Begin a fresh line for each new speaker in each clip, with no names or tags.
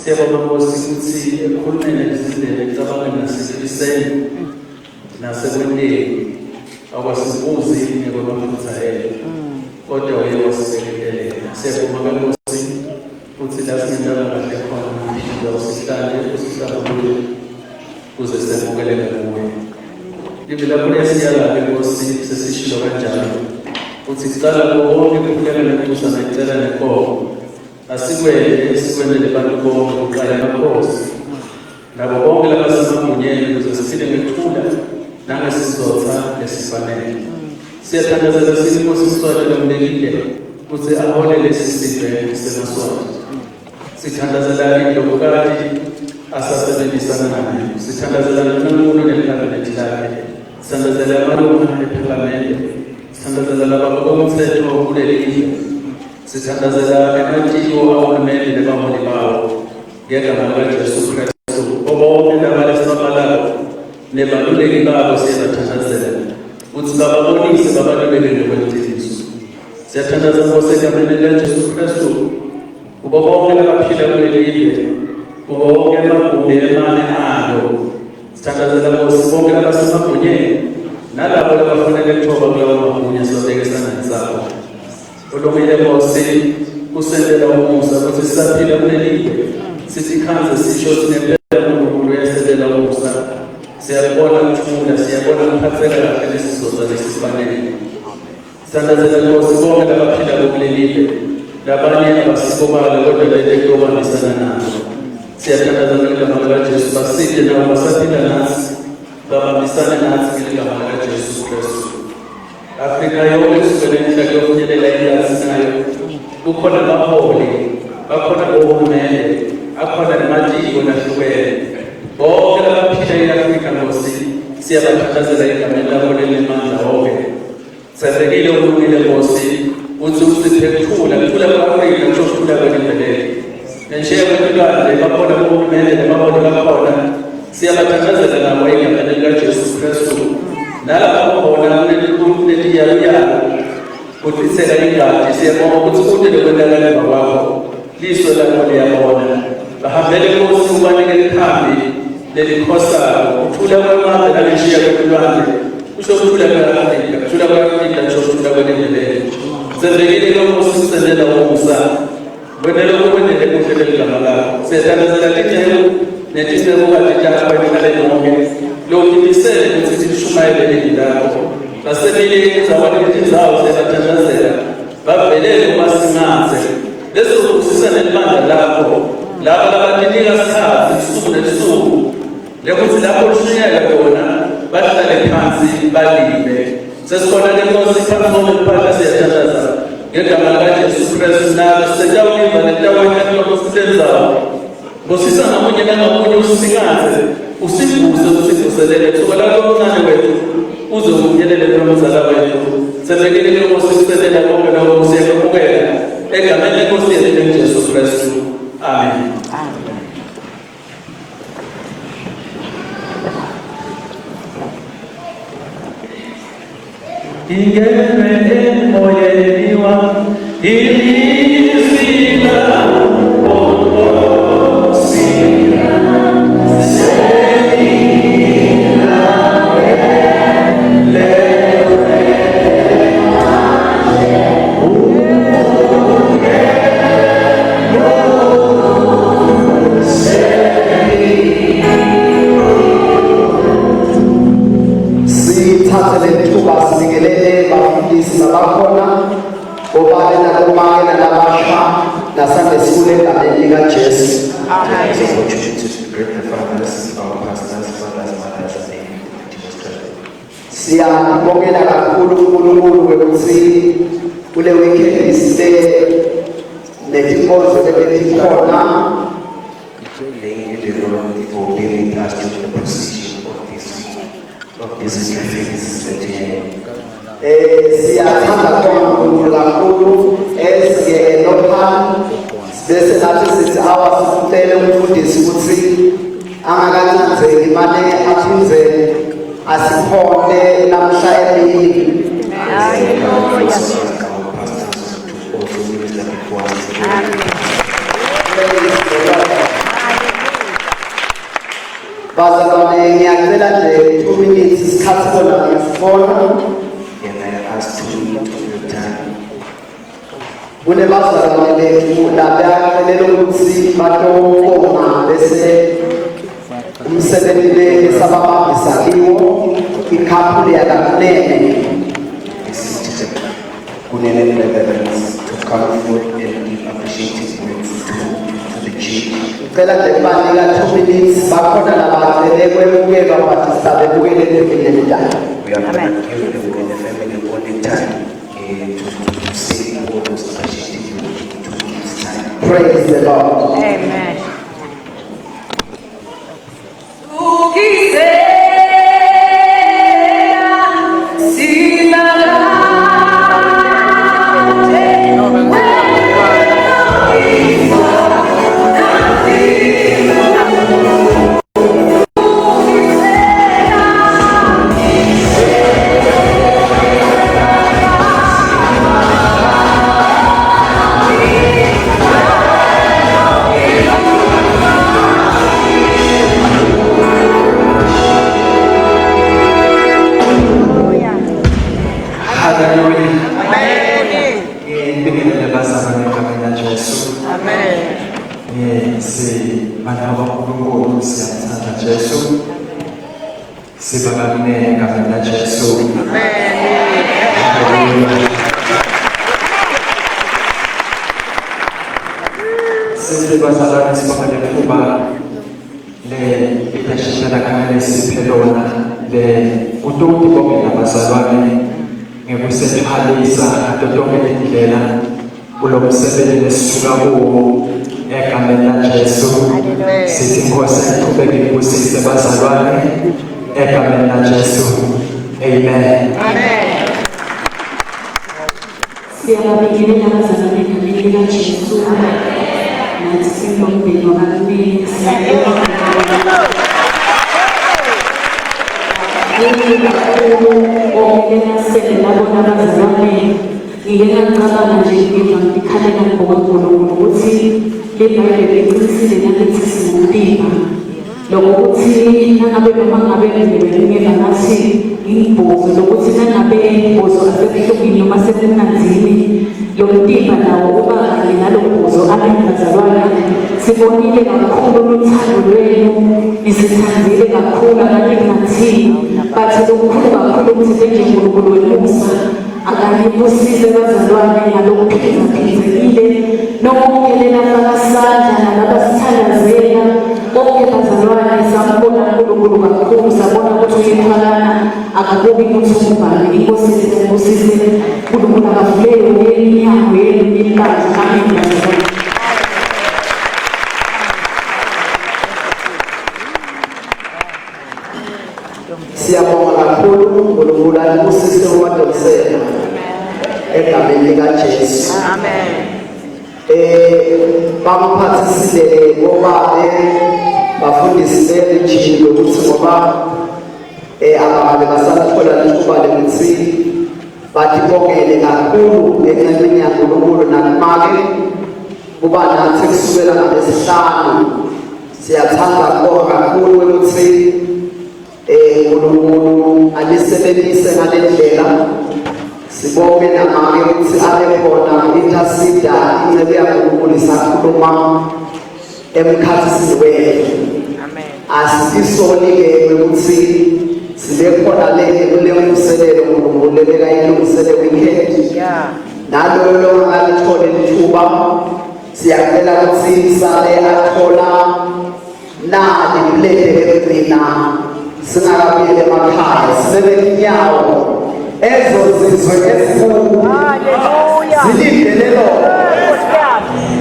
siyabonga Nkosi ukuthi ekhulumeni nezindlela ecabanga nasekubiseni nasekwenteni akwasibuzi ngekwaphutha yena kodwa uye wasibhekelela siyabonga Nkosi ukuthi la sinendaba kahle khona ngisho usihlale kuze semukeleke kuwe ibe lapho esiyala Nkosi sesishilo kanjalo uthi sicala bonke ukukhuleka nentusa necela nenkomo asikwele bantu bonke uqala amakhosi nabo bonke labasemagunyeni ukuze siphile ngethula nangesizotha lesifanele siyathandazela sithi Nkosi Mswati lomlekile ukuthi ahole lesi sibheke semaswati sithandazela indlovukazi asasebenzisana naye sithandazela noNkulunkulu nekhabinethi lakhe sithandazela amalungu ePhalamende sithandazela laba bomthetho kuleli sithandazela emathiyo awahulumeni nebaholi bawo ngegama likaJesu Kristu bonke labalesabalayo nebaluleki babo siyabathandazela ukuthi bababonise babalulekile kweqiniso siyathandazela Nkosi egameni likaJesu Kristu kubo bonke labaphila kuleli kubo bonke amagumbi emane alo sithandazela Nkosi bonke labasemagunyeni nalabo labafanele ukuthoba kulawo magunya sobekesana nesabo olomile Nkosi usendela umusa ukuthi sisaphila kuleli sithi khanze sisho sinempela uNkulunkulu uyasendela umusa siyabona ukuthula siyabona ukuphatheka kahle lesizotha lesifanele sithandazela Nkosi bonke labaphila kuleli labanye abasikobala kodwa belekubambisana nazo siyathandazela ngegama likaJesu baside nabo basaphila nathi babambisane nathi ngegama likaJesu Kristu Afrika yonke sibenenhla yokunyelela ilazi nayo kukhona abaholi bakhona ohulumende akhona namatiko nahlukene bonke labaphila eAfrika Nkosi siyabathandazela egameni lakho lelimandla wonke siyabekile uNkulunkulu Nkosi uthi usithethula kuthula kwa-Afrika kuthula kweNdebele nenshiya kwentulwane bakhona ohulumende nemaholo lakhona siyabathandazela nabo egameni likaJesu Kristu nalapho khona kunetiyaluyalo kudlisela ingadi siyabonga ukuthi kude lokwendakala emva kwakho liso lakho liyabona bahambele Nkosi ubanike ikhambi lelikhosako ukuthula kwemandla nalenshiya kwentulwane kusho ukuthula kwa-Afrika kuthula kwa-Afrika kusho ukuthula kweNdebele senzekile Nkosi kusendela umusa wenele ukwendele kuhle legama lakho siyathandazela linjelo nethiseko kade jakho ekhale lonke lokumisele ukuthi sishumayele eli lakho nasemini zabantu zawo siyabathandazela bavelele umasingaze leso kusisa nebandla lakho laba labanika sikhathi isuku nesuku lekuthi lapho lushunyeka khona bahlale phansi balime sesikhona Nkosi phansi ngokuphaka siyathandaza ngegama likaJesu Kristu nalo sitawuliva netawunyaka lokusebenzayo Ngosisa ngamunye nangamunye usingaze usibuze usivuselele kusuka lapho omncane wethu uze umnyelele nomzala wethu sibekele Nkosi kusendela konke lokho siyakubukela egameni leNkosi yethu uJesu Kristu amen Ingene moyeni wangu ilizila Siyabongela kakhulu uNkulunkulu ukuthi kule weekend sise nezinkonzo ezikhona for being us to the position of this siyathanda uNkulunkulu kakhulu local bese nathi sithi awasifutele umfundisi ukuthi angakananzeki imali aphindze asiphone namhla emini Hallelujah.
bazalwane ngiyacela nje 2 minutes isikhathi bona ngisibona.
And I asked to your time.
Kunebazalwane bethu labayacelela ukuthi batobonga bese umsebenzi le sababambisa kiwo ikhapule yakakunene.
Kunene brothers to come forward and give appreciative words to the church.
Ngicela nje banika 2 minutes bakhona labacele kwemukelwa batisa bebukele le ndaba.
We are going to give them the family all the time to say all those appreciative words to this time.
Praise the Lord.
Amen.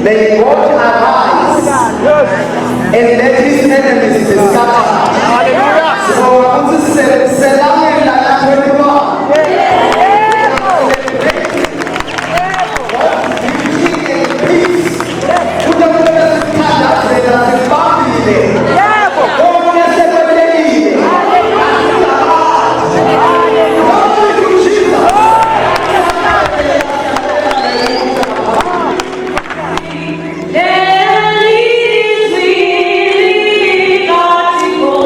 May God arise and let his enemies be scattered.
There is really nothing more.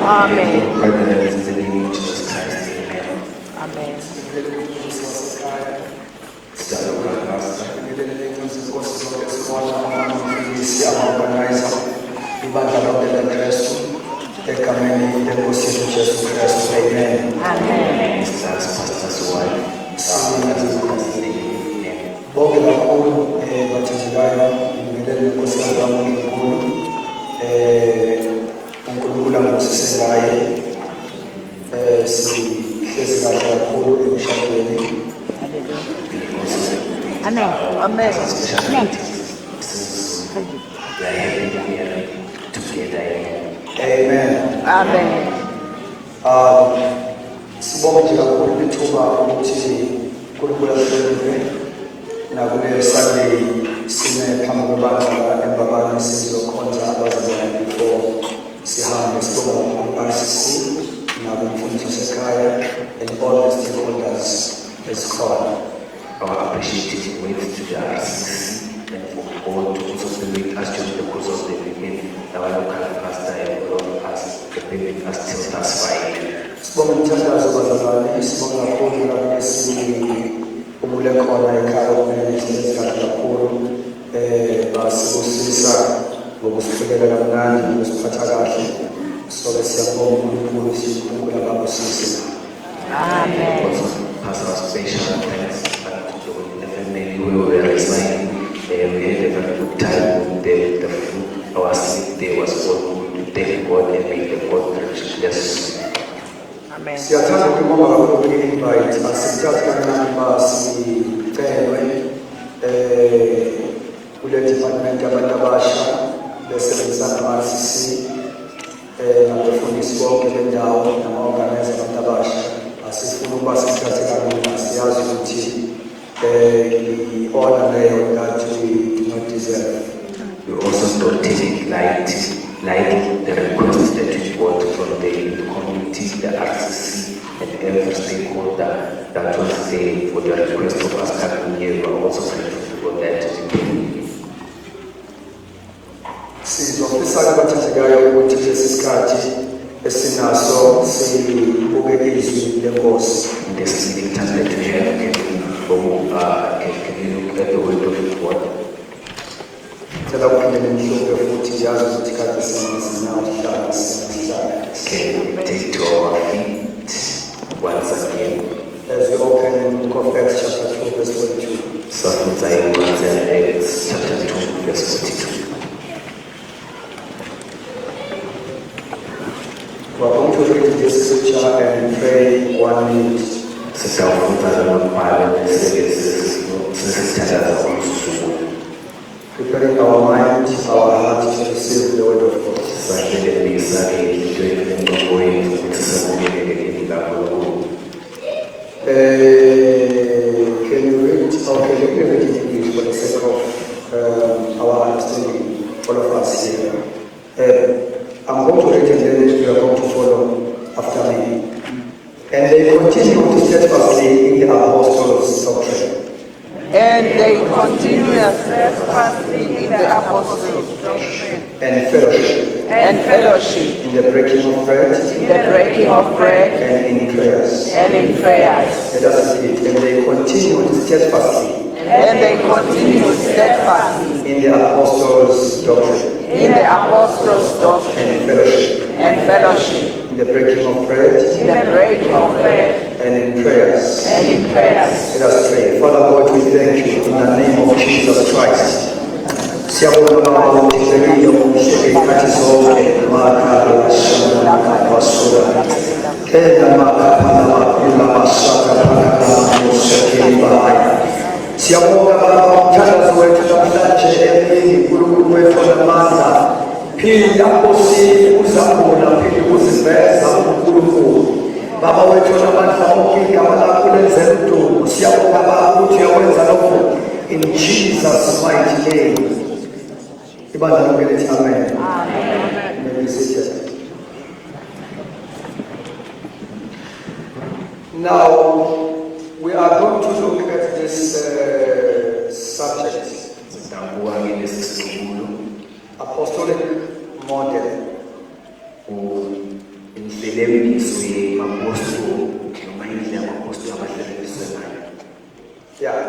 Amen.
Brothers, in the name of Jesus Christ, amen.
Amen. Amen.
Pastor's wife,
bonke kakhulu bathandekayo ngibingelele inkosi yami kaNkulunkulu uNkulunkulu angibusise ngaye sihlezi kahle kakhulu emshadweni.
Amen. Amen.
Amen.
Amen.
Sibonge nje kakhulu ithuba ukuthi uNkulunkulu asihloniphe nakule Sunday sime phambi kwebandla embabane sizokhonza abazalwane before sihambe sibonga ama-RCC nabemfundisi sekhaya and all the stakeholders esikhona.
our appreciative ways to the RCC and for God to also permit us during the course of the weekend, our local pastor and all of us, the permit us till thus far.
Sibonga umthandazo bazalwane, sibonga kakhulu lapho ubule khona ekhaya kumele sizenze kahle kakhulu basibusisa ngokusifikelela kamnandi ngokusiphatha kahle soke siyabonga uNkulunkulu sikhulekela babusise.
Amen.
Also, Pastor, special thanks to the family where we were residing. We had a very good time with the food. Our sleep there was all good. Thank God and may the God bless us.
Amen.
Siyathanda ukubonga kakhulu i-invite asithathe kancane basicelwe kule department abantu abasha besebenzisana nama-RCC nabafundisi bonke bendawo nama-organize abantu abasha asifuna ukuba sithathe kalula siyazi ukuthi i-honor leyo that we do not deserve.
We also don't take it lightly the request that we got from the community, the RCC, and every stakeholder that was there for the request of us coming here. We are also grateful for that.
Sizofisa abathandekayo ukuthi lesi sikhathi esinaso sibuke izwi lenkosi.
In this meeting time that we have, can you look at the word of God?
Cela ukuphinde nimhluphe futhi yazi ukuthi kade sinahlala sinahlala.
Can we take to our feet once again?
As we open in the book of Acts chapter 2 verse 42.
Psalms Acts chapter 2 verse 42.
We are going to read this scripture and pray 1 minute. Preparing our mind, our heart to receive the word of God. Can you read? Okay, let me read it in English for the sake of our understanding, all of us here. I'm going to read and then you are going to follow after me. And they continued steadfastly in the apostles' doctrine.
And they continue steadfastly in the apostles' doctrine
And fellowship.
and fellowship,
In the breaking of bread.
in the breaking of bread
And in prayers.
and in prayers.
Let us read. And they continued steadfastly
And they continue steadfastly
in the apostles' doctrine.
in the apostles' doctrine
And fellowship.
and fellowship,
In the breaking of bread.
in the breaking of bread
And in prayers.
and in prayers.
Let us pray. Father God, we thank you in the name of Jesus Christ. Siyabonga Baba uthekile ukufika zonke makhala shana kabasura. Kenda makaphala bakula masaka phakala musekeli bahaya. Siyabonga Baba umthandazo wethu namhlanje emini uNkulunkulu wethu namandla. Phinda Nkosi uzabona phinde uziveza uNkulunkulu. Baba wethu namandla onke igama lakho lenze udumo. Siyabonga Baba ukuthi uyakwenza lokho in Jesus mighty name. Ibandla lonke lithi amen. Amen. May we sit here. Now we are going to look at this subject, apostolic model.
lelembizo yemapostoli noma indlela yamapostoli abahleleliswe ngayo.
Yeah.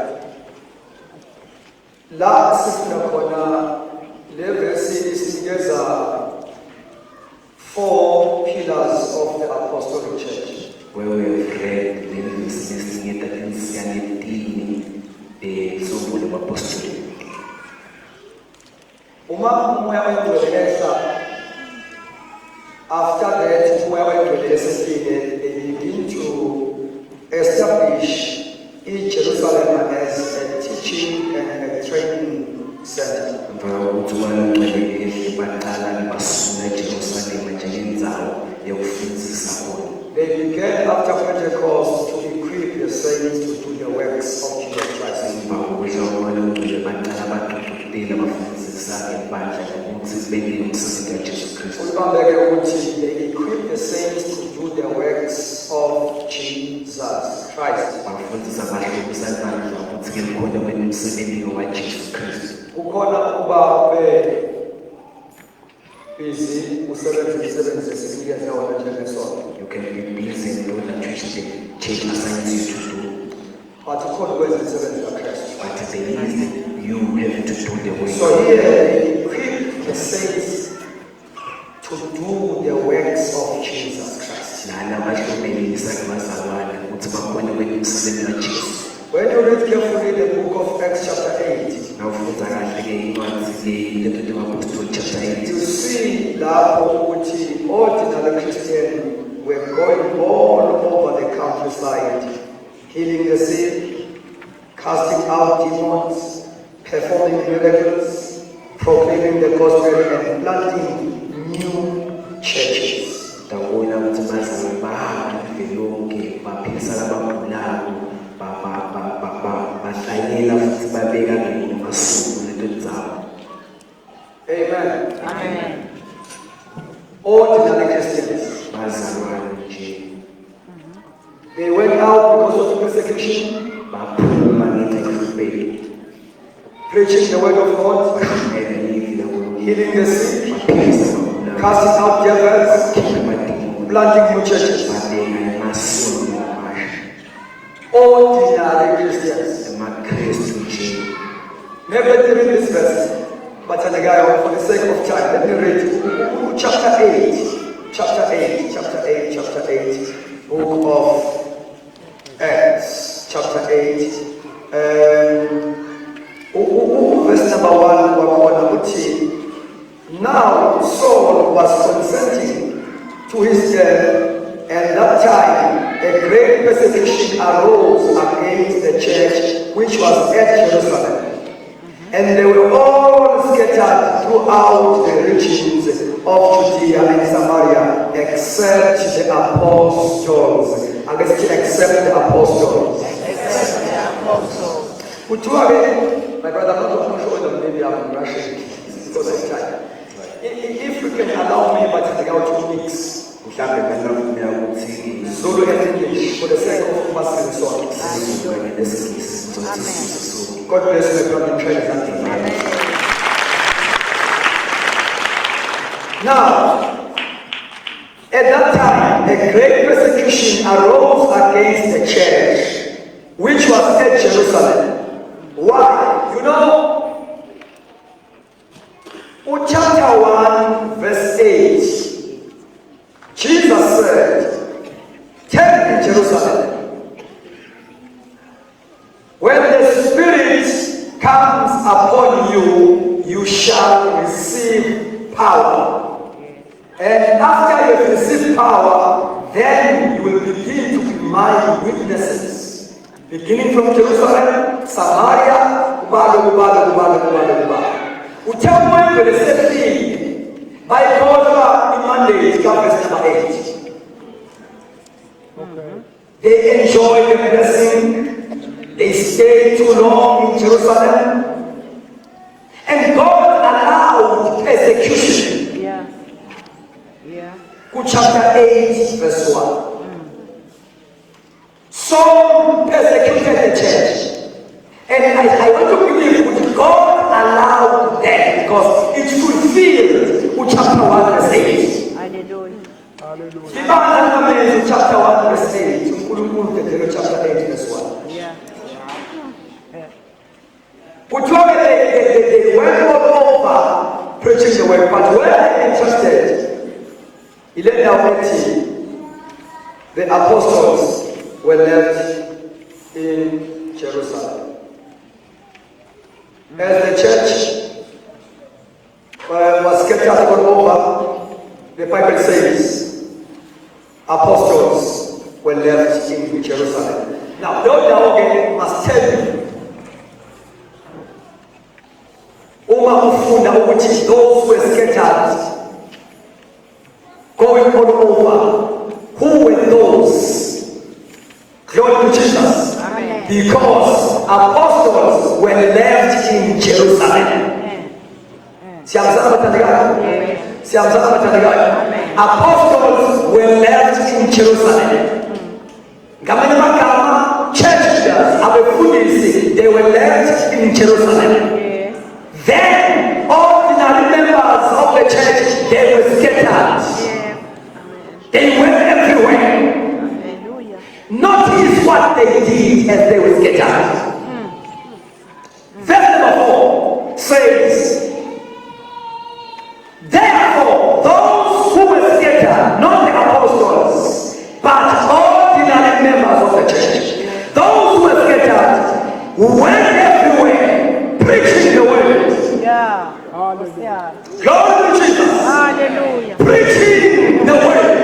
La sifuna khona le verse isinikeza 4 pillars of the apostolic church.
Where we have read lelembizo esinikeza insiyanetini sombolo mapostoli.
Uma umoya wengcwelesa after that umoya wengcwelesa they begin to establish Jerusalem as a teaching and a training center. They began after Pentecost to equip the saints to do the works of Jesus Christ. They equip the saints to do the works of Jesus Christ. Ukhona ukuba busy usebenze sinikeza wona njengesonto.
You can be busy and know that which the church assigns you to do.
But ukhona ukwenza umsebenzi kaKristu.
But there is you have to do the work.
So here they equip the saints to do the works of Jesus Christ. When you read carefully the book of Acts chapter 8, you see that ordinary Christians were going all over the countryside, healing the sick, casting out demons, performing miracles, proclaiming the gospel, and planting new churches. Amen.
Amen.
Ordinary Christians. They went out because of persecution, preaching the word of God, healing the sick, casting out devils, planting new churches. Ordinary Christians. Never read this verse, but for the sake of time, let me read chapter 8, book of Acts, chapter 8, verse number 1. Now Saul was consenting to his death, and that time a great persecution arose against the church which was at Jerusalem. And they were all scattered throughout the regions of Judea and Samaria, except the apostles. I guess except the apostles. My brother, I'm not sure that maybe I'm rushing because of time. If you can allow me, but I got 2 weeks. Zulu and English for the sake of passing the song. God bless you, my brother. Now, at that time, a great persecution arose against the church, which was at Jerusalem. Why? You know, chapter 1, verse 8, Jesus said, "Take in Jerusalem, when the Spirit comes upon you, you shall receive power. And after you have received power, then you will begin to be my witnesses. Beginning from Jerusalem, Samaria, Utell me the same thing. By God, in Monday, verse number 8. They enjoy the blessing. They stayed too long in Jerusalem. And God allowed persecution. Chapter 8, verse 1. Saul persecuted the church. And I want to believe that God allowed that because it fulfilled chapter 1, verse 8. Matthew chapter 1 verse 8. Matthew chapter 8 verse 1.
Yeah.
They went all over preaching the word, but when they interested, 11:18, the apostles were left in Jerusalem. As the church was scattered all over, the Bible says apostles were left in Jerusalem. Now, those must tell you, those who were scattered, going all over, who were those? Glory to Jesus.
Amen.
Because apostles were left in Jerusalem. Apostles were left in Jerusalem. Church leaders, they were left in Jerusalem. Then ordinary members of the church, they were scattered. They went everywhere. Notice what they did as they were scattered. Verse number 4 says, therefore, those who were scattered, not the apostles, but ordinary members of the church, those who were scattered went everywhere preaching the word.
Yeah. Hallelujah.
Glory to Jesus.
Hallelujah.
Preaching the word.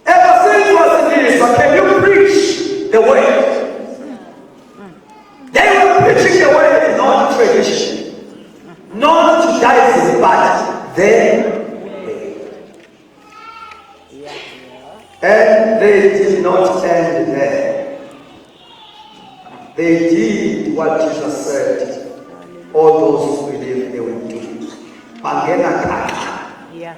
Ever since you was in this, can you preach the word? They were preaching the word, not tradition, not Judaism, but their way. And they did not end there. They did what Jesus said all those who believe they will do. Mangena kaka.
Yeah.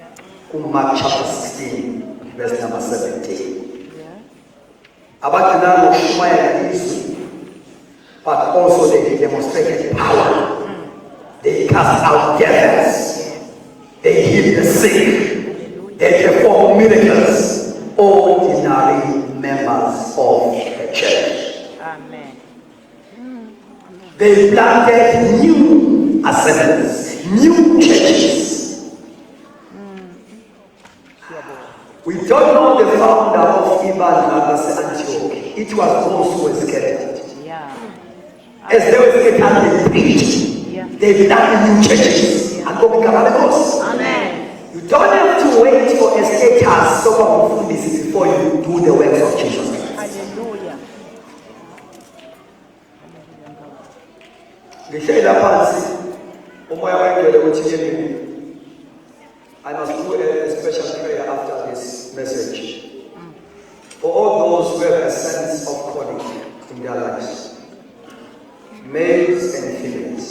Mark chapter 16, verse number 17. About the number of Shumaya, but also they demonstrated power. They cast out devils. They healed the sick. They performed miracles. Ordinary members of the church.
Amen.
They planted new assemblies, new churches. We don't know the founder of Iban as Antioch. It was those who were scattered.
Yeah.
As they were scattered, they preached.
Yeah.
They planted new churches and go become Catholics.
Amen.
You don't have to wait for a status, someone who is before you do the works of Jesus Christ.
Hallelujah.
I must do a special prayer after this message for all those who have a sense of calling in their lives, males and females.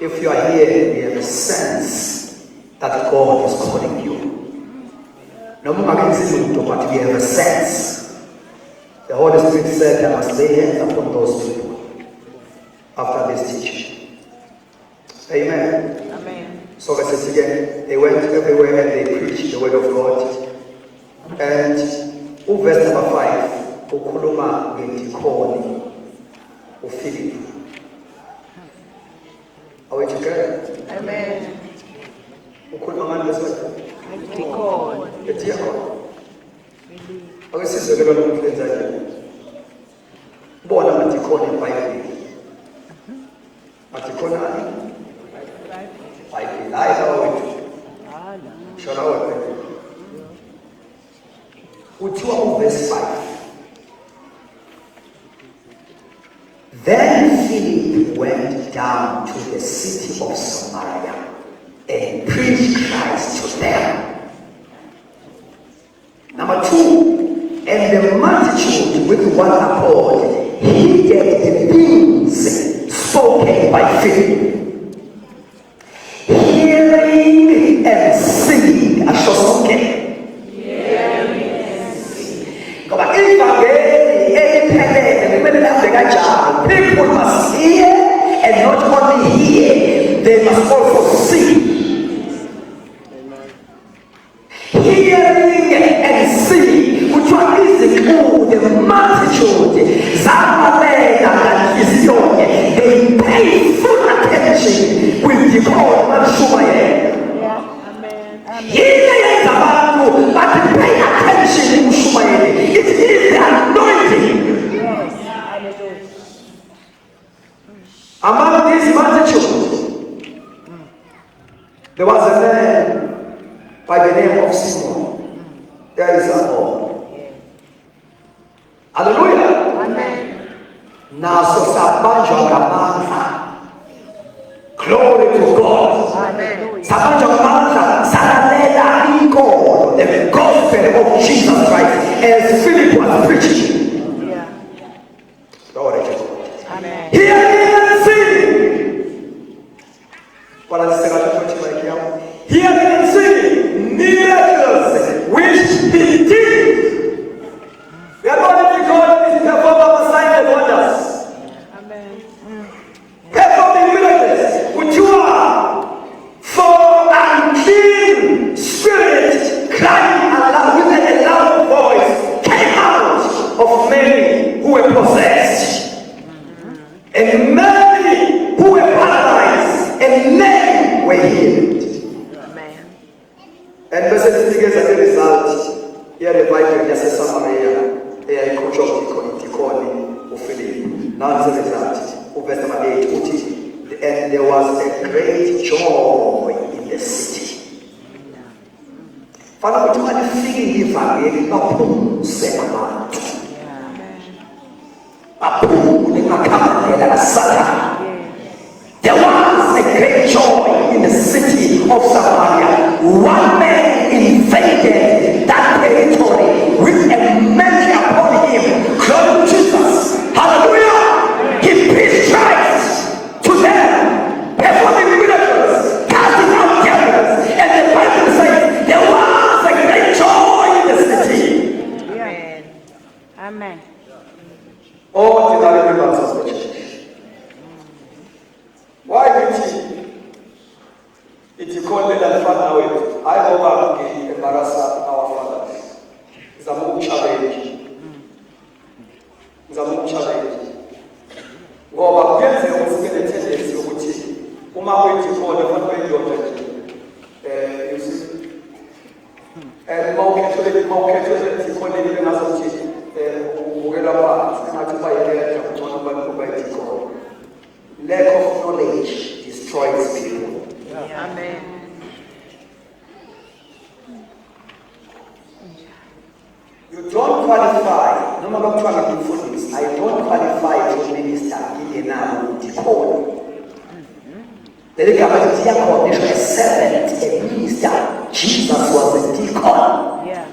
If you are here, you have a sense that God is calling you. No more but we have a sense. The Holy Spirit said, I must lay hands upon those people after this teaching. Amen.
Amen.
So let's say again, they went everywhere and they preached the word of God. And verse number 5, ukhuluma ngentikoni uPhilip. Are we together?
Amen.
Ukhuluma ngani lesifo?
Ntikoni.
Etiyakho. Akasizwe lo muntu enzayo. Bona ntikoni eBhayibheli. Atikona ani? Bible. I know it. Shall I open? Verse 5. Then Philip went down to the city of Samaria and preached Christ to them. Number 2, and the multitude with one accord heeded the things spoken by Philip. Hearing and singing people must hear, and not only hear, they must also sing. his full attention with the God man Shumaye. Yile zabantu but pay attention to Shumaye. It is the anointing. Among these multitude, there was a man by the name of Simon. There is a more. Hallelujah.
Amen.
Naso sabanjo kamanza. Glory to God.
Amen.
Sabanjo kamanza. Saranela in God. The gospel of Jesus Christ. As Philip was preaching.
Yeah.
Glory to God.
Amen.
Hearing and seeing. What I said at the point here. Hearing and seeing miracles which he did. We are going to be God is performing signs and wonders.
Amen.
Performing miracles which you are for unclean spirit crying aloud with a loud voice came out of many who were possessed. And many who were paralyzed and many were healed.
Amen.
And blessed is the result. Here the Bible just Samaria. They are coach of Tikoni, Ophelia. Now the result. Verse number 8. And there was a great joy in the city. Father, what you are feeling if I am not there was a great joy in the city of Samaria. One man invaded that territory with a mercy upon him. Glory to Jesus. Hallelujah. He preached Christ to them, performing miracles, casting out devils. And the Bible says there was a great joy in the city.
Amen. Amen.
Oh, the other members of the church. Why did it called me that father away? I go back and embarrass our fathers. It's a more challenge. It's a more challenge. Go back and say, the tendency of which Uma went to call the family daughter. You see. And more Catholic, to call it even as a chief. Lack of knowledge destroys people.
Amen.
You don't qualify. No matter what I'm doing for this, I don't qualify to minister in the code. The diaconation is a servant, a minister. Jesus was a deacon.
Yeah.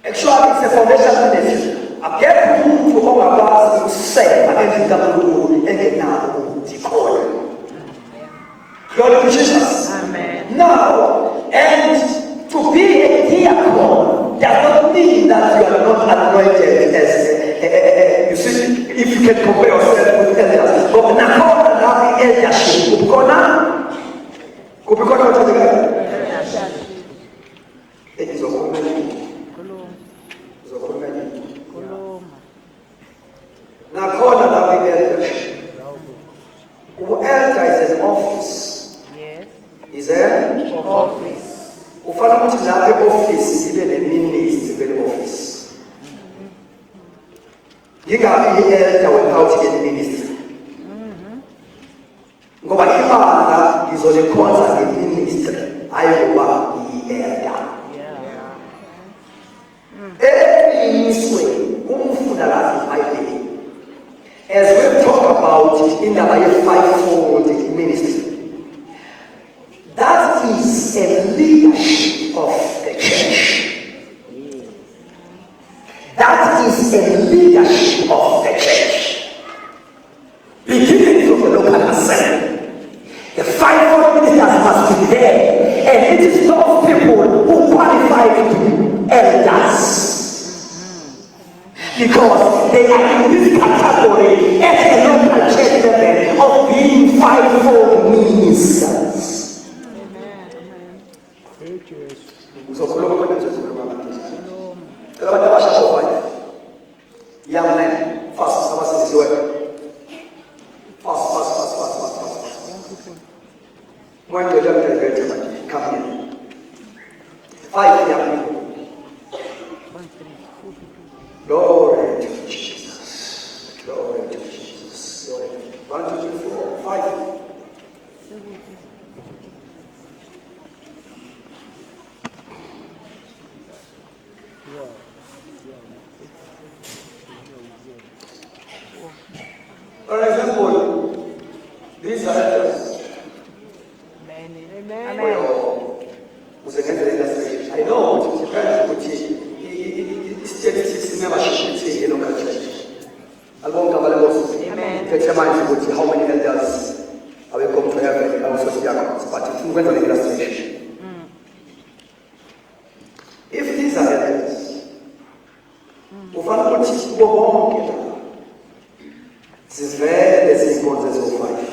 Actually, it's a foundation ministry. I get to all of us to say, I can think and now deacon. Glory to Jesus.
Amen.
Now, and to be a diacon does not mean that you are not anointed as you see, if you can compare yourself with elders. But now, eldership. Kupikona what it is a woman. Now, call another eldership. Elder is an office.
Yes.
Is there?
Office.
Ufana kuti nabe office ibe neministry ibe office. Yingabi elder without any ministry. Ngoba imana izolikhonza ngeministry ayoba i-elder. Eyiniswe umfundakazi iBhayibheli. As we talk about in the fivefold ministry, that is a leadership of the church. That is a leadership of the church. Beginning from the local assembly, the fivefold ministers must be there, and it is those people who qualify to be elders. Because they are in this category at a local church level of being fivefold ministers. Young men, first, When the doctor graduated, come here. 5 young people. Glory to Jesus. Glory to Jesus. Glory. 1, 2, 3, 4, 5. For example, these are elders.
Amen.
I know it depends which statistics membership in the local church. I won't have a loss. Determines which how many elders I will come to heaven. I also see accounts, but it's not going to illustration. If these are elders, we find what go on. This is very simple as of 5.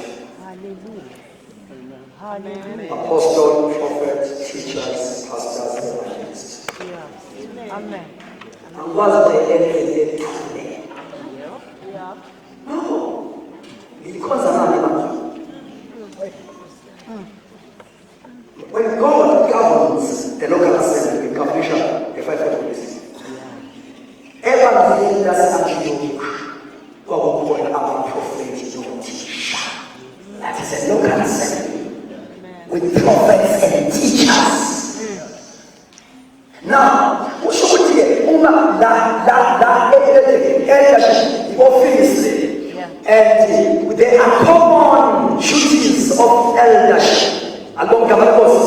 Hallelujah.
Apostle, prophet, teachers, pastors, evangelists.
Amen.
And what's the end today? No. Because I'm not. When God governs the local assembly, the commission, the 5 police, everything that's actually God will call our prophet, no teacher. That is a local assembly with prophets and teachers. Now, who should hear? And there are common duties of eldership along Gamalagos.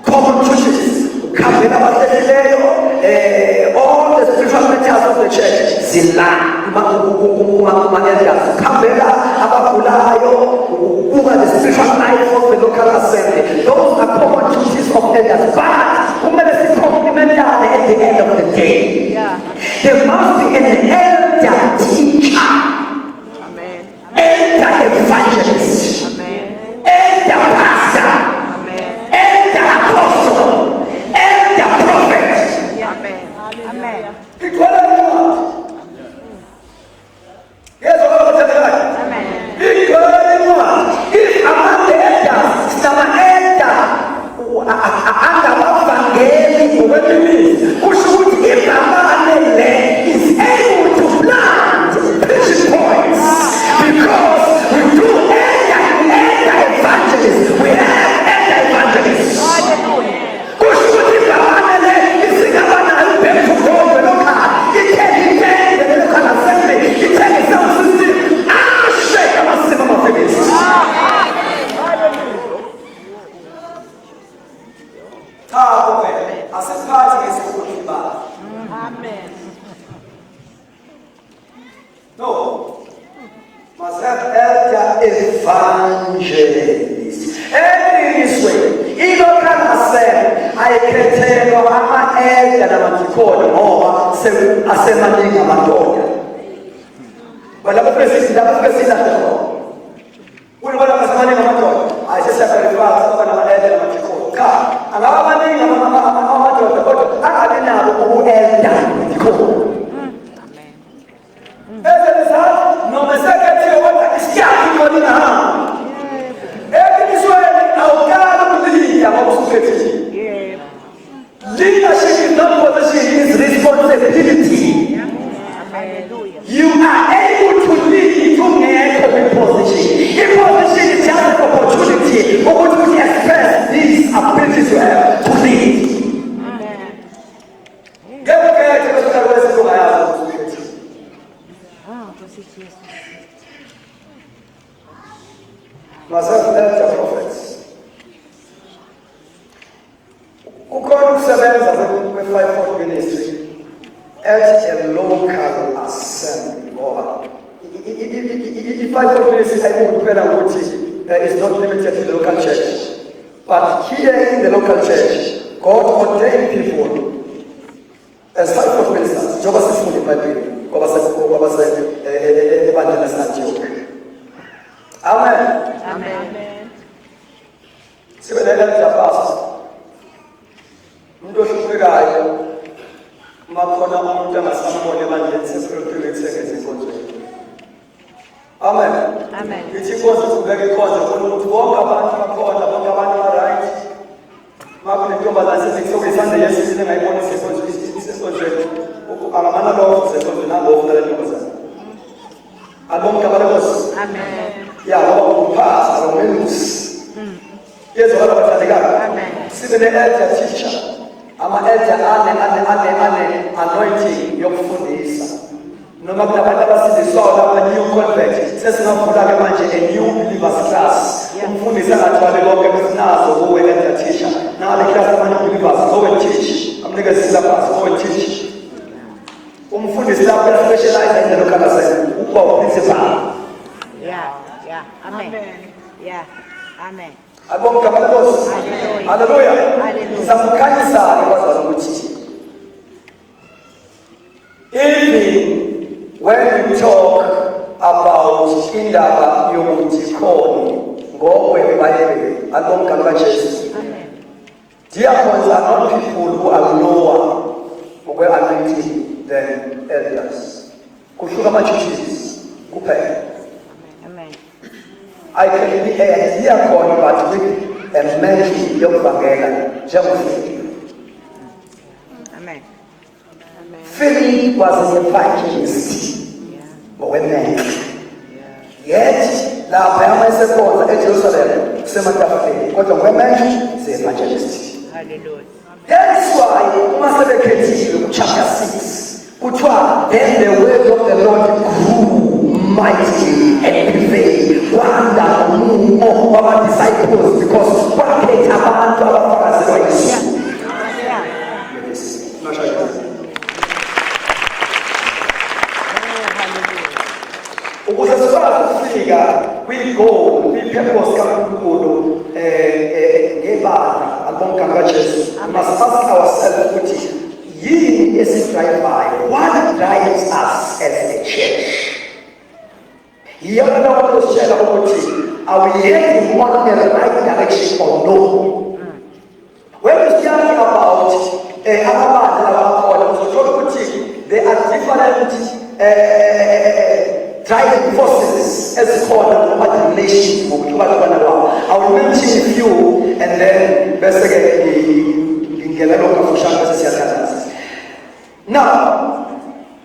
Common duties. All the spiritual matters of the church. Zilla, the spiritual life of the local assembly. Those are common duties of elders. But who may be complementary at the end of the day? There must be an elder teacher, elder evangelist, elder pastor, elder apostle, elder prophet.
Amen.
Pick whatever you want. Yes, what I'm telling you. Pick whatever you want. If among the elders, it's an elder under what Vangeli or what it is, who should give the man is able to plant preaching points. Because we do elder evangelists. We have elder evangelists. Who should give the man is the governor to go to the local. He can the local assembly. He can the sound system. Shake our system of this. As a party is going back.
Amen.
No. Must have elder evangelists. Every this way. Even can I say, I can tell you I'm an elder and I'm called or say I'm a daughter. But I'm president of we want to money on my daughter. I just have to advance on my elder and I'm called. And I'm money on my daughter. But I didn't have who elder. As a result, no secretary what is carrying in the hand. Every Israeli, our God will lead our secretary. Leadership is not position, it is responsibility. You are able to lead from a position. In position is just an opportunity for what we express these abilities you have to lead. Myself elder prophets. Who called themselves as a 5-foot ministry at a local assembly. If 5-foot ministry, I would better what is not limited to the local church. But here in the local church, God ordained people as 5-foot ministers. Jehovah says in the Bible, God says, evangelist Antioch. Amen.
Amen.
See when I left the pastor. Ndo shukirayo. Makona umuntu angasambona evangelist espiritually sekenze inkonzo. Amen.
Amen.
Ithi inkosi kubeka ikhonza khona ukuthi bonke abantu bakhona, bonke abantu ba-right. Makunentombazane sesikusokwizandla yesizwe engayibonisa esonjweni. Angamana lowo sesonjweni nangofu nale ntombazane. Abonke abalongozi.
Amen.
Ya ngoba umphathi abamelusi. Yezwa abathandekayo.
Amen.
Sibe ne-elder teacher. Ama-elder ane anointing yokufundisa. Noma kunabantu abasindiswayo lapha new convert sesingavula-ke manje a new believers class. Umfundisi angathwali konke besinazo kuwe elder teacher. Nale class ama-new believers go and teach. Amnikeze syllabus go and teach. Umfundisi lapho uyaspecialize in the local assembly. Ukuba uprincipal.
Yeah. Amen. Yeah. Amen.
Abonke abalongozi. Hallelujah.
Hallelujah.
Ngizakukhanyisa-ke kwazana ukuthi even when you talk about indaba yokuthi khona ngokweBhayibheli alomgama kaJesu. Diaconds are not people who are lower ngokwe-anointing than elders. Kuhluka ama-churches kuphela.
Amen.
I can be a diacon but with a mantle yokuvangela njengomfundisi.
Amen.
Philip was an evangelist. Ngokwemantle. Yet lapha amayesekhona eJerusalem kusematafuleni kodwa ngokwemantle si-evangelist.
Hallelujah.
That's why uma sebekhethiwe ku-chapter 6 kuthiwa then the word of the Lord grew mightily and prevailed kwanda umumo wama-disciples because kwakhetha abantu abafakazelwa yiso. Ukuze sikwazi ukufika kwi-goal, kwi-purpose kaNkulunkulu ngebandla alibonke kaJesu, we must ask ourselves ukuthi yini esidrayivayo? What drives us as a church? Yiyona nto sitshela ukuthi are we heading on the right direction or no? When we speak about amabandla abakhona uzothola ukuthi there are different driving forces ezikhona noma relations ngokuhlukahlukana kwawo. I will mention a few and then bese-ke ngingena lokafusha bese siyathandaza. Now,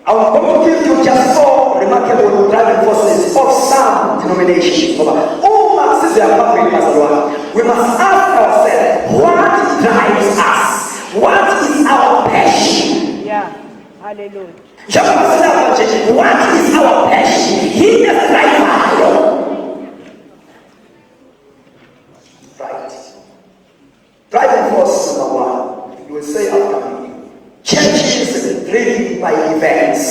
I will going to give you just 4 remarkable driving forces of some denominations. Uma siziyaphambili bazalwane, we must ask ourselves, what drives us? What is our passion?
Yeah. Hallelujah.
What is our passion? He is right. Driving force number 1. You will say after me. Churches driven by events.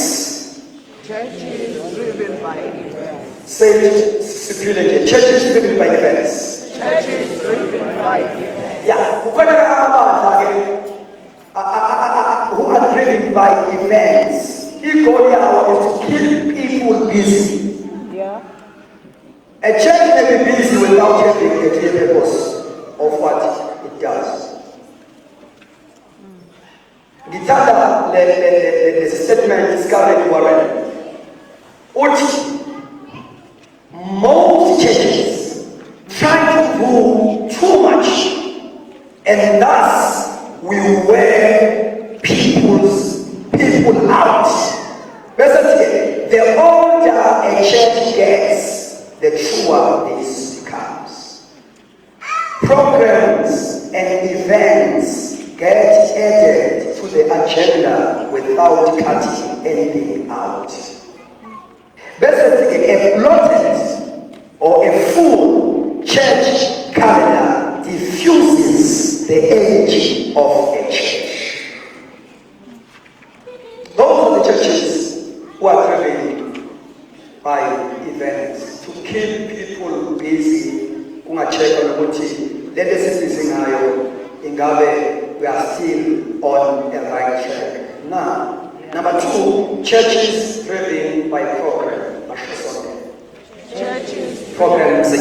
Churches driven by events.
Say it securely. Churches driven by events.
Churches driven by events.
Yeah. Who are driven by events. Equally, is to keep people busy.
Yeah.
A church may be busy without having a clear purpose of what it does. Ngithanda le statement Scarlett Warren. Most churches try to do too much and thus we wear people out. Basically, the older a church gets, the truer this becomes. Programs and events get added to the agenda without cutting anything out. Basically, a bloated or a full church calendar diffuses the age of a church. Those are the churches who are driven by events to keep people busy. Kungacheka nokuthi lento esisize ngayo ingabe we are still on the right track. Now, number 2, churches driven by program.
Churches
Programs.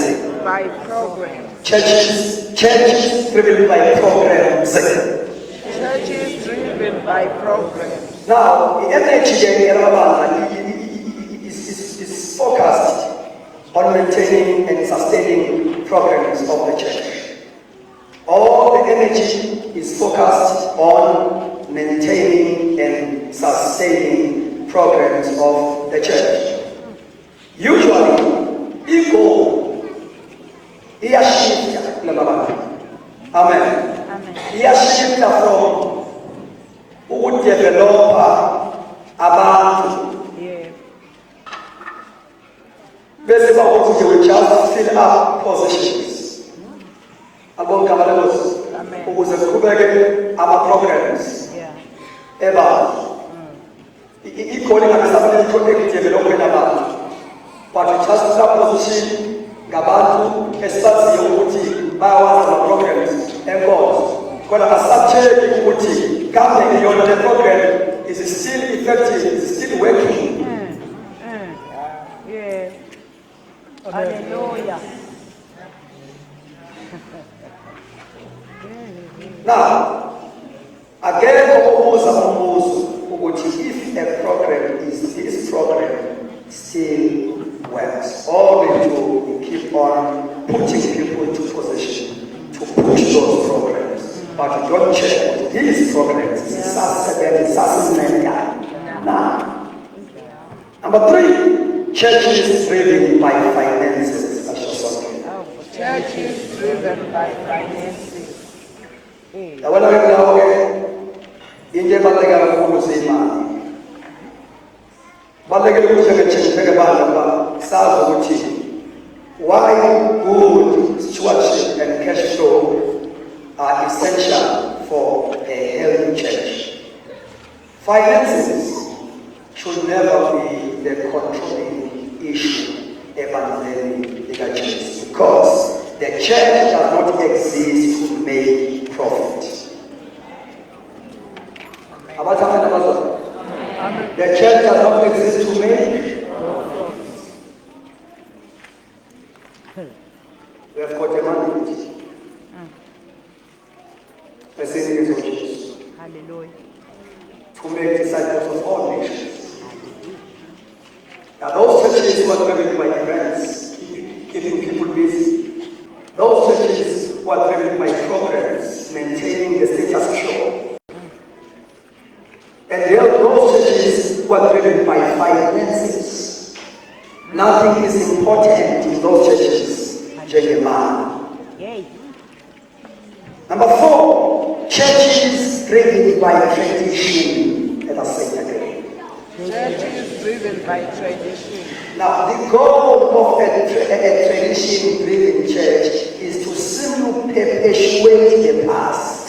by program.
Churches driven by programs.
Churches driven by programs.
Now, the energy is focused maintaining and sustaining programs of the church. All the energy is focused on maintaining and sustaining programs of the church. Usually, ego iyashifta kula abantu. Amen. Iyashifta from ukudevelopa abantu. Bese bakuthi we just fill up positions. Abonke abalekhosi ukuze kuqhubeke ama-programs eba ikhona ingakusafanele i-project development abantu, but we just fill up position ngabantu esibaziyo ukuthi bayawazi ama-programs enkonzo, kodwa asatsheki ukuthi kambe yona le program is still effective, is still working.
Hallelujah.
Now, again, if a program is this program still works, all we do is keep on putting people into position to push those programs, but we don't check these programs. Now, number 3, churches driven by finances.
Churches driven by finances.
Yabona ke lawo ke into ebaluleke kakhulu seyimali. Balulekile ukuthi njengechurch abantu sazi ukuthi why good stewardship and cash flow are essential for a healthy church. Finances should never be the controlling issue in the church, because the church does not exist to make profit. The church does not exist to make profit. We have got a mandate.
Hallelujah.
To make disciples of all nations. Now those churches who are driven by events, keeping people busy. Those churches who are driven by programs, maintaining the status quo. And there are those churches who are driven by finances. Nothing is important in those churches, Jeremiah. Number 4, churches driven by tradition. Let us say it again.
Churches driven by tradition.
Now, the goal of a tradition-driven church is to simply perpetuate the past.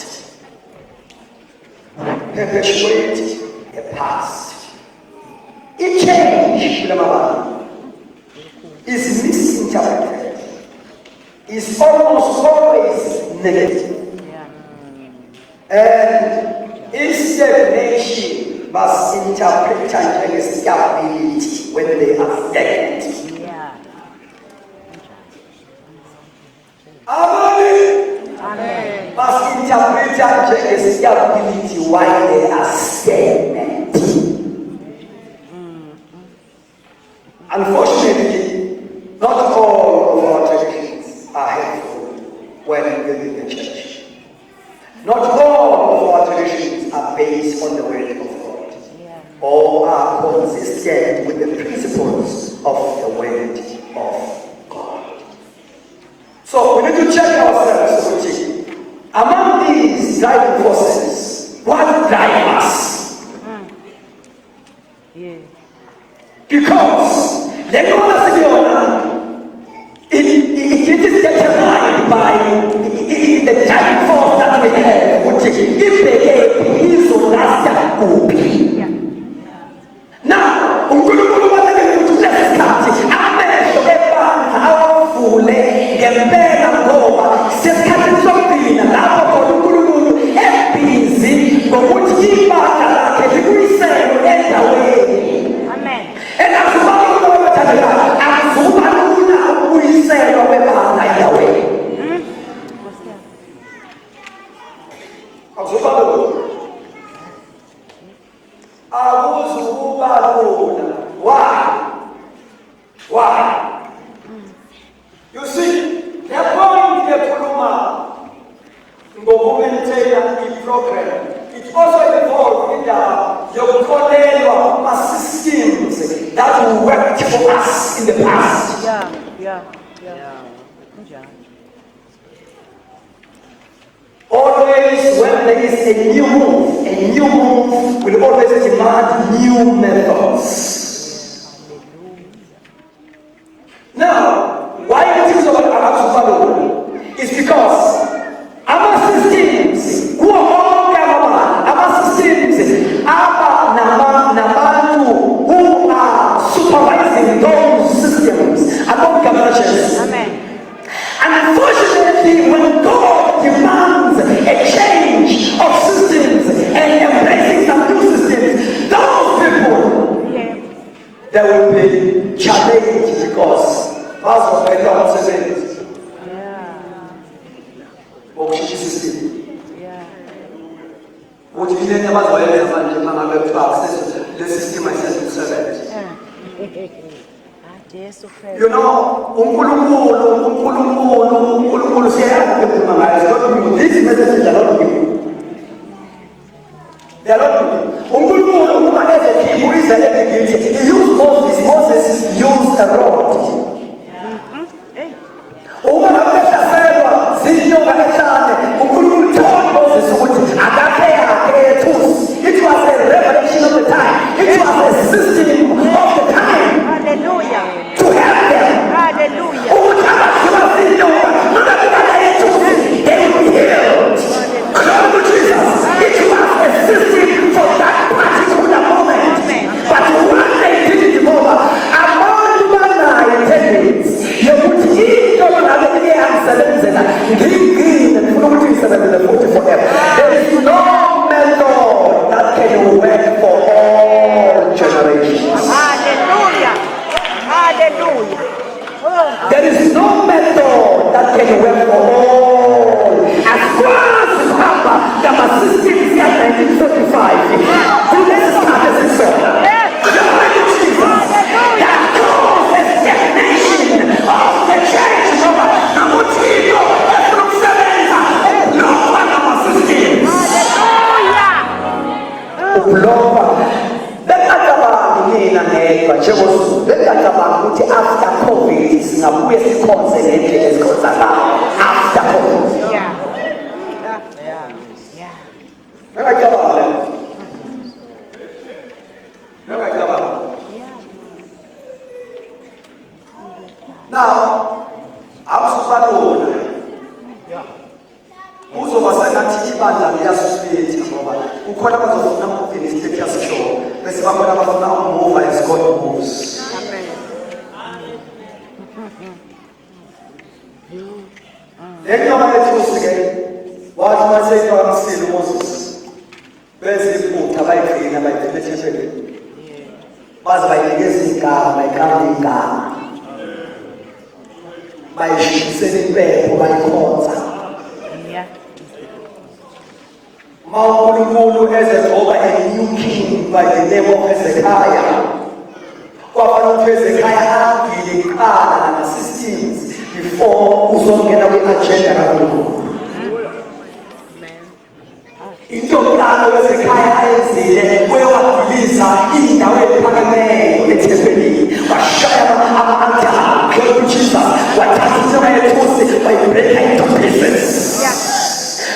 Perpetuate the past. A change is misinterpreted, is almost always negative. And stagnation must interpret stability when they are stagnant. Amen. Must interpret stability while they are stagnant. Unfortunately, not all of our traditions are helpful when building the church. Not all of our traditions are based on the word of God, or are consistent with the principles of the word of God. So we need to check ourselves. Among these driving forces, what drives us? Because the it is determined by the driving force that we have, which is now, You see, the point yekhuluma ngokumaintaina i-program, it also involved indaba yokukholelwa kuma-systems that worked for us in the past.
Yeah.
Always when there is a new move will always demand new methods. Now, why it is about Arab is because our systems, who are all government, our systems, our nabantu who are supervising those systems, are governments.
Amen.
Unfortunately, when God demands a change of systems and embracing some new systems, those people, they will be challenged because that's what I don't say. What you never was to access the system I said to serve. You know, this message is a lot of you. There are a lot of you. Who is a he used Moses used a rod. It was a revelation of the time. It was a system of the time.
Hallelujah.
To help them.
Hallelujah.
They will be healed. Glory to Jesus. It was a system for that particular moment. But when they did it over, among the attendants, you put in the answer green and 47 and 44. There is no method that can work for all generations.
Hallelujah. Hallelujah. Oh.
There is no method that can work for all. As far as Papa, the system is here 1935. Do this start as a song. That causes stagnation of the church. After COVID, singabuye sikhonze ngendlela esikhonza ngayo. After COVID. Now, awusubalona. Uzoba sengathi ibandla liyasusphetha ngoba ukhona abazofuna ukuvela i-status show bese bakhona abafuna ukumuva as God moves. Lenyoka lethusi-ke wathi maseyitwa kamsile uMoses beze iphutha bayigcina bayigcina ethempelini baze bayinikeza igama bayiqamba igama bayishisela impepho bayikhonza. uNkulunkulu ezegcoba a new king by the name of Hezekiah. Kwafanele ukuthi Hezekiah angile kuqala nama-systems before uzongena kwi-agenda kaNkulunkulu. Into yokuqala uHezekiah ayenzile kwewadiliza indawo ephakemeyo ethempelini washaya ama-altar. Glory to Jesus. Wathatha inyoka yethusi wayibreaka into pieces.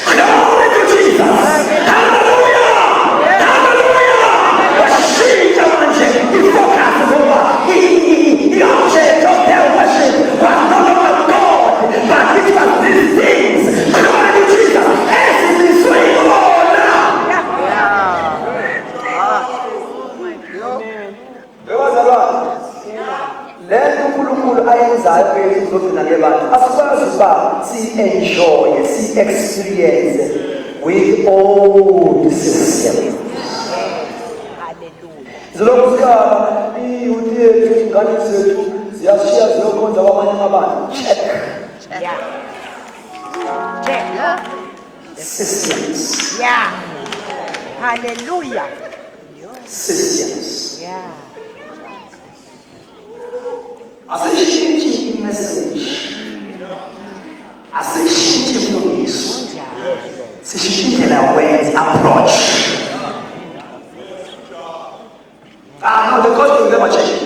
Glory to Jesus. Hallelujah. Hallelujah. Washintsha manje ifocus ngoba i-object of their worship was no longer God, but it was these things. Glory to Jesus. Esizwe ibona. Bewazalwa. Lento uNkulunkulu ayenzayo ezizogcina ngebantu asikwazi ukuba si-enjoy, si-experience with all the system. Zilokhu zikaba iyuthi yethu ingane zethu ziyashiya ziyokhonza kwamanye abantu. Check. Systems.
Hallelujah.
Systems. Asishintshi imessage approach. Now the gospel will never change.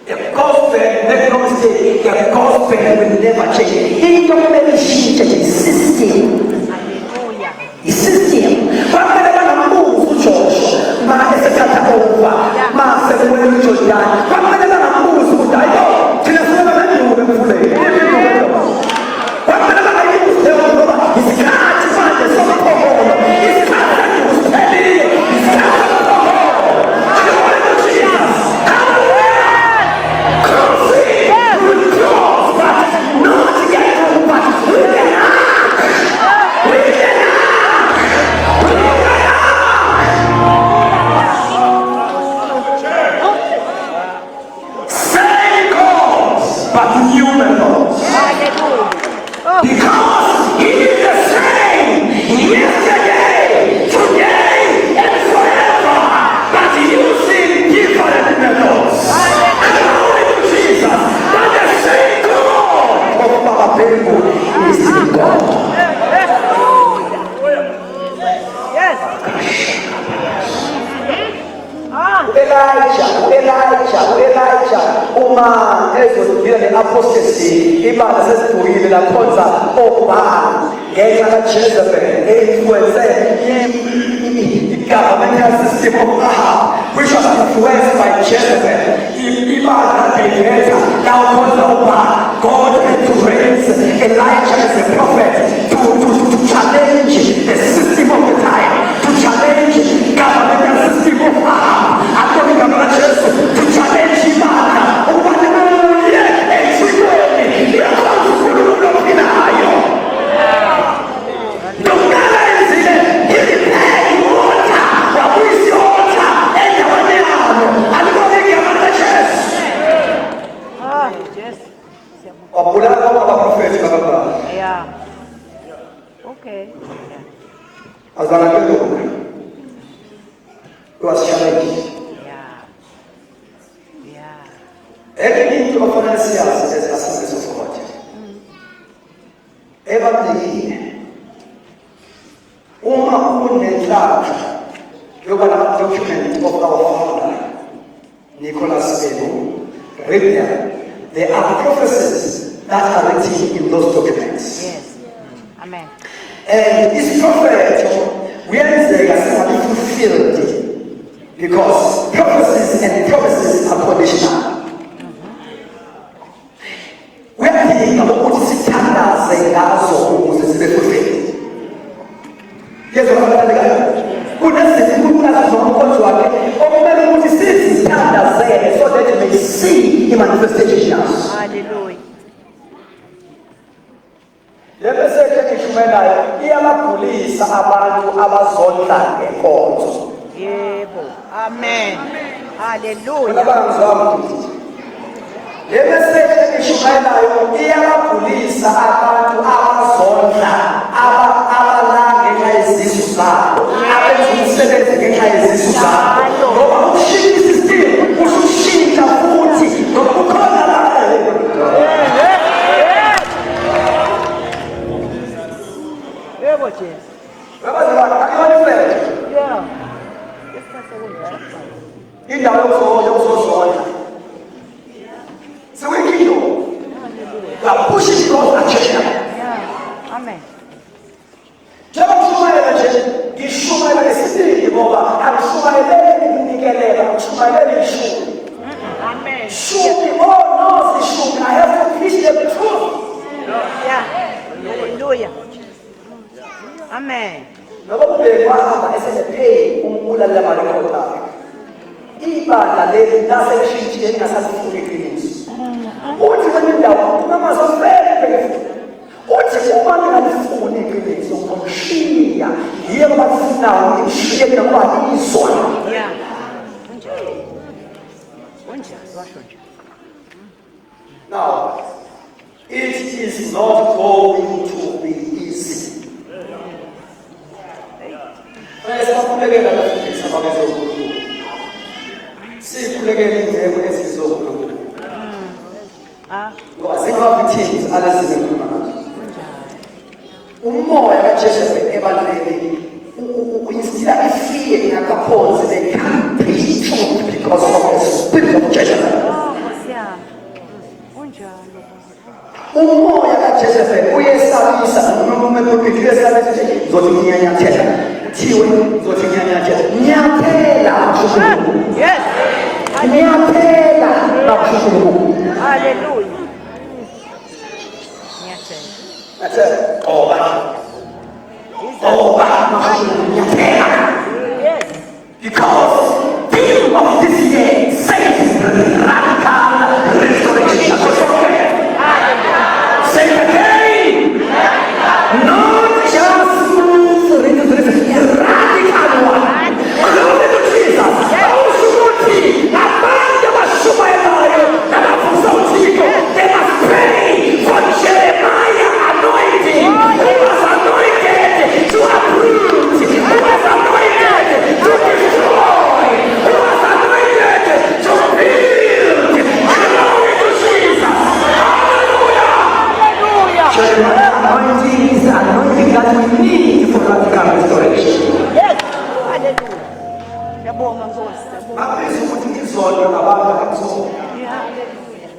The gospel, make no mistake, the gospel will never change. In your membership, the system.
Hallelujah.
The system. Whatever move church, ma esekata over, ma sekwele church dan. Whatever move to die, tinasema nani umefule. Whatever I use, they will go. It's God to find the song for all. It's God that was telling you. It's God. Because he is the same yesterday, today, and forever, but using different methods. Glory to Jesus, but the same God of our people is the God. Elijah, uma ezodibila ne-apostasy, ibandla sesibuyile lakhonza oBaal ngenxa kaJezebel e-influence i-governmental system of Ahab, which was influenced by Jezebel. Ibandla beyetha lakhonza oBaal. God had to raise Elijah as a prophet to challenge the system of the time, to challenge governmental system of Ahab. To challenge Imana,
Yeah. Okay.
As an was challenged. Everything to offer us as Assemblies of God. Everything. Uma unenhlanhla yokuba document of our founder, Nicholas Beno, read them. There are prophecies that are written in those documents.
Yes. Amen.
And this prophet, when they are fulfilled, because prophecies and prophecies are conditional. Ukuthi sithandaze ngazo ukuze sibe fulfilled. Yezwa kabalekayo. Kunezikhulu nomkhonto wakhe okumele ukuthi sizithandazele so that we may see the manifestation.
Hallelujah.
Le message engishumelayo iyabagulisa abantu abazondla ngenkonzo.
Yebo. Amen. Hallelujah.
Abangizwanga le message engishumelayo iyabagulisa abantu abazondla abalanga ngenxa yezisu zabo, abenza umsebenzi ngenxa yezisu zabo. Ngoba ukushintsha isystem usushintsha futhi nokukhona la.
Yebo Jesu. Yeah.
Indawo yokuzozondla. So we are pushing God's agenda.
Yeah. Amen.
Njengoba ushumayela nje, ngishumayela esithini ngoba angishumayeleli ukunikelela, ngishumayela ishumi.
Amen.
Shumi, oh no, shumi. I have to preach the truth.
Yeah. Hallelujah. Amen.
Ngoba ubheki wahamba esepay ukulalela malokho. Ibandla leli laselishintshile lingasasifuni iqiniso. Uthi kwendawo kungamazofele. Uthi uma ningalifuni iqiniso ngomshiya, yiyo bafunayo imshiye ngoba izwa.
Yeah.
Now, it is not going to be easy. Umoya kaJezebel ebantwini fear and because they can't preach truth because of the spirit of judgment.
Oh, Nkosi yami. Unjalo.
Umoya kaJezebeli uyesabisa noma umephuphile uyesabisa nje uzothi ngiyanyathela kuthiwe uzothi ngiyanyathela nyathela mshukuru
Yes.
nyathela mshukuru
Hallelujah. Ngiyathela.
that's it oba mshukuru nyathela
Yes.
because theme of this year says radical restoration. Say it again. Not just smooth restoration, radical one. Glory to Jesus. They must pray for Jeremiah anointing. Who was anointed to uproot? Who was anointed to destroy? Who was anointed to build? Glory to Jesus. Hallelujah. Anointing is the anointing that we need for radical restoration.
Yes. Hallelujah. Yabonga Nkosi.
Mabisi ukuthi ngizodwa nabantu abakuzo.
Hallelujah.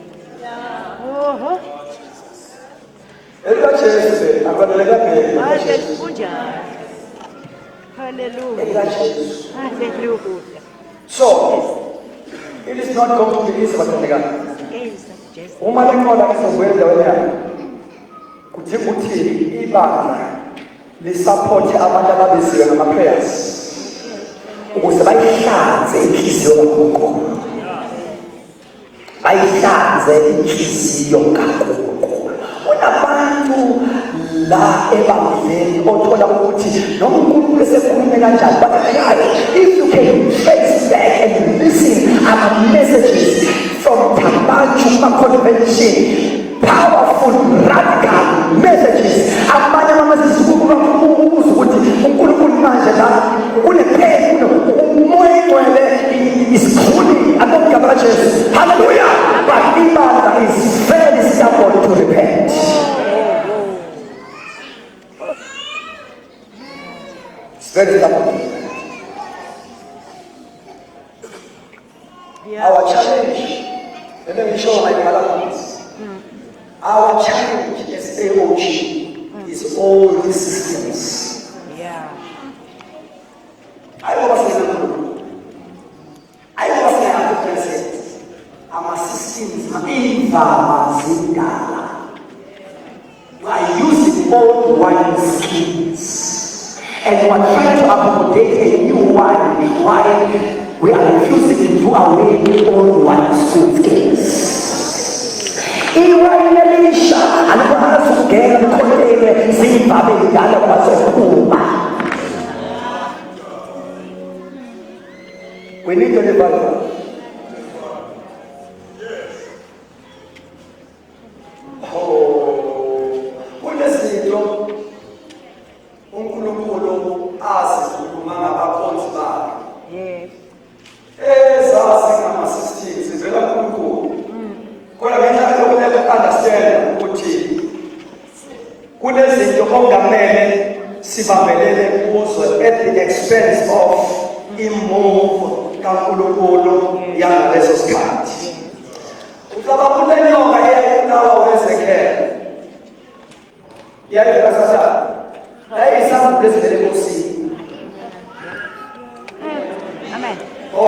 Oh.
EkaJesu abaleka phela.
Hallelujah. Hallelujah.
EkaJesu.
Hallelujah.
So, it is not going to be easy bathandekayo.
Yes, Jesus.
Uma likhona esizokwenza endaweni yami. Kuthi ukuthi ibandla lisupport abantu ababiziwe ngama prayers. Ukuze bayihlanze inhliziyo kaNkulunkulu. Bayihlanze inhliziyo kaNkulunkulu. Kunabantu la ebandleni othola ukuthi noma uNkulunkulu esekhulume kanjani bathakayo. If you can face back and listen our messages from Tabanchu Convention, powerful radical messages. Amanye amazwi ukuthi uNkulunkulu manje la unephelo umoya ngcwele isikhuli akomgama kaJesu. Hallelujah. But ibandla is very stubborn to repent. It's very stubborn. Our challenge, let me show my balance. Our challenge as AOG is all these systems.
Yeah.
I was the president. Our systems are we are using old wine skins and we are trying to accommodate a new wine while we are refusing to do away with old wine skins. Iwayini elisha alikwazi ukungena emkhonteni zivame indala kwazophuma. We need to revive. Kunezinto uNkulunkulu azikhuluma ngabakhonzi bakhe.
Yes.
Ezasingama-16 zivela kuNkulunkulu. Kodwa ngenxa yokuleka understand ukuthi kunezinto ongamele sibambelele kuzo at the expense of imove kaNkulunkulu yangaleso sikhathi. Ucaba kunenyoka eyayibulawa uEzekiel. Yayivela sasa. Yayisamba ezivele enkosini.
Amen.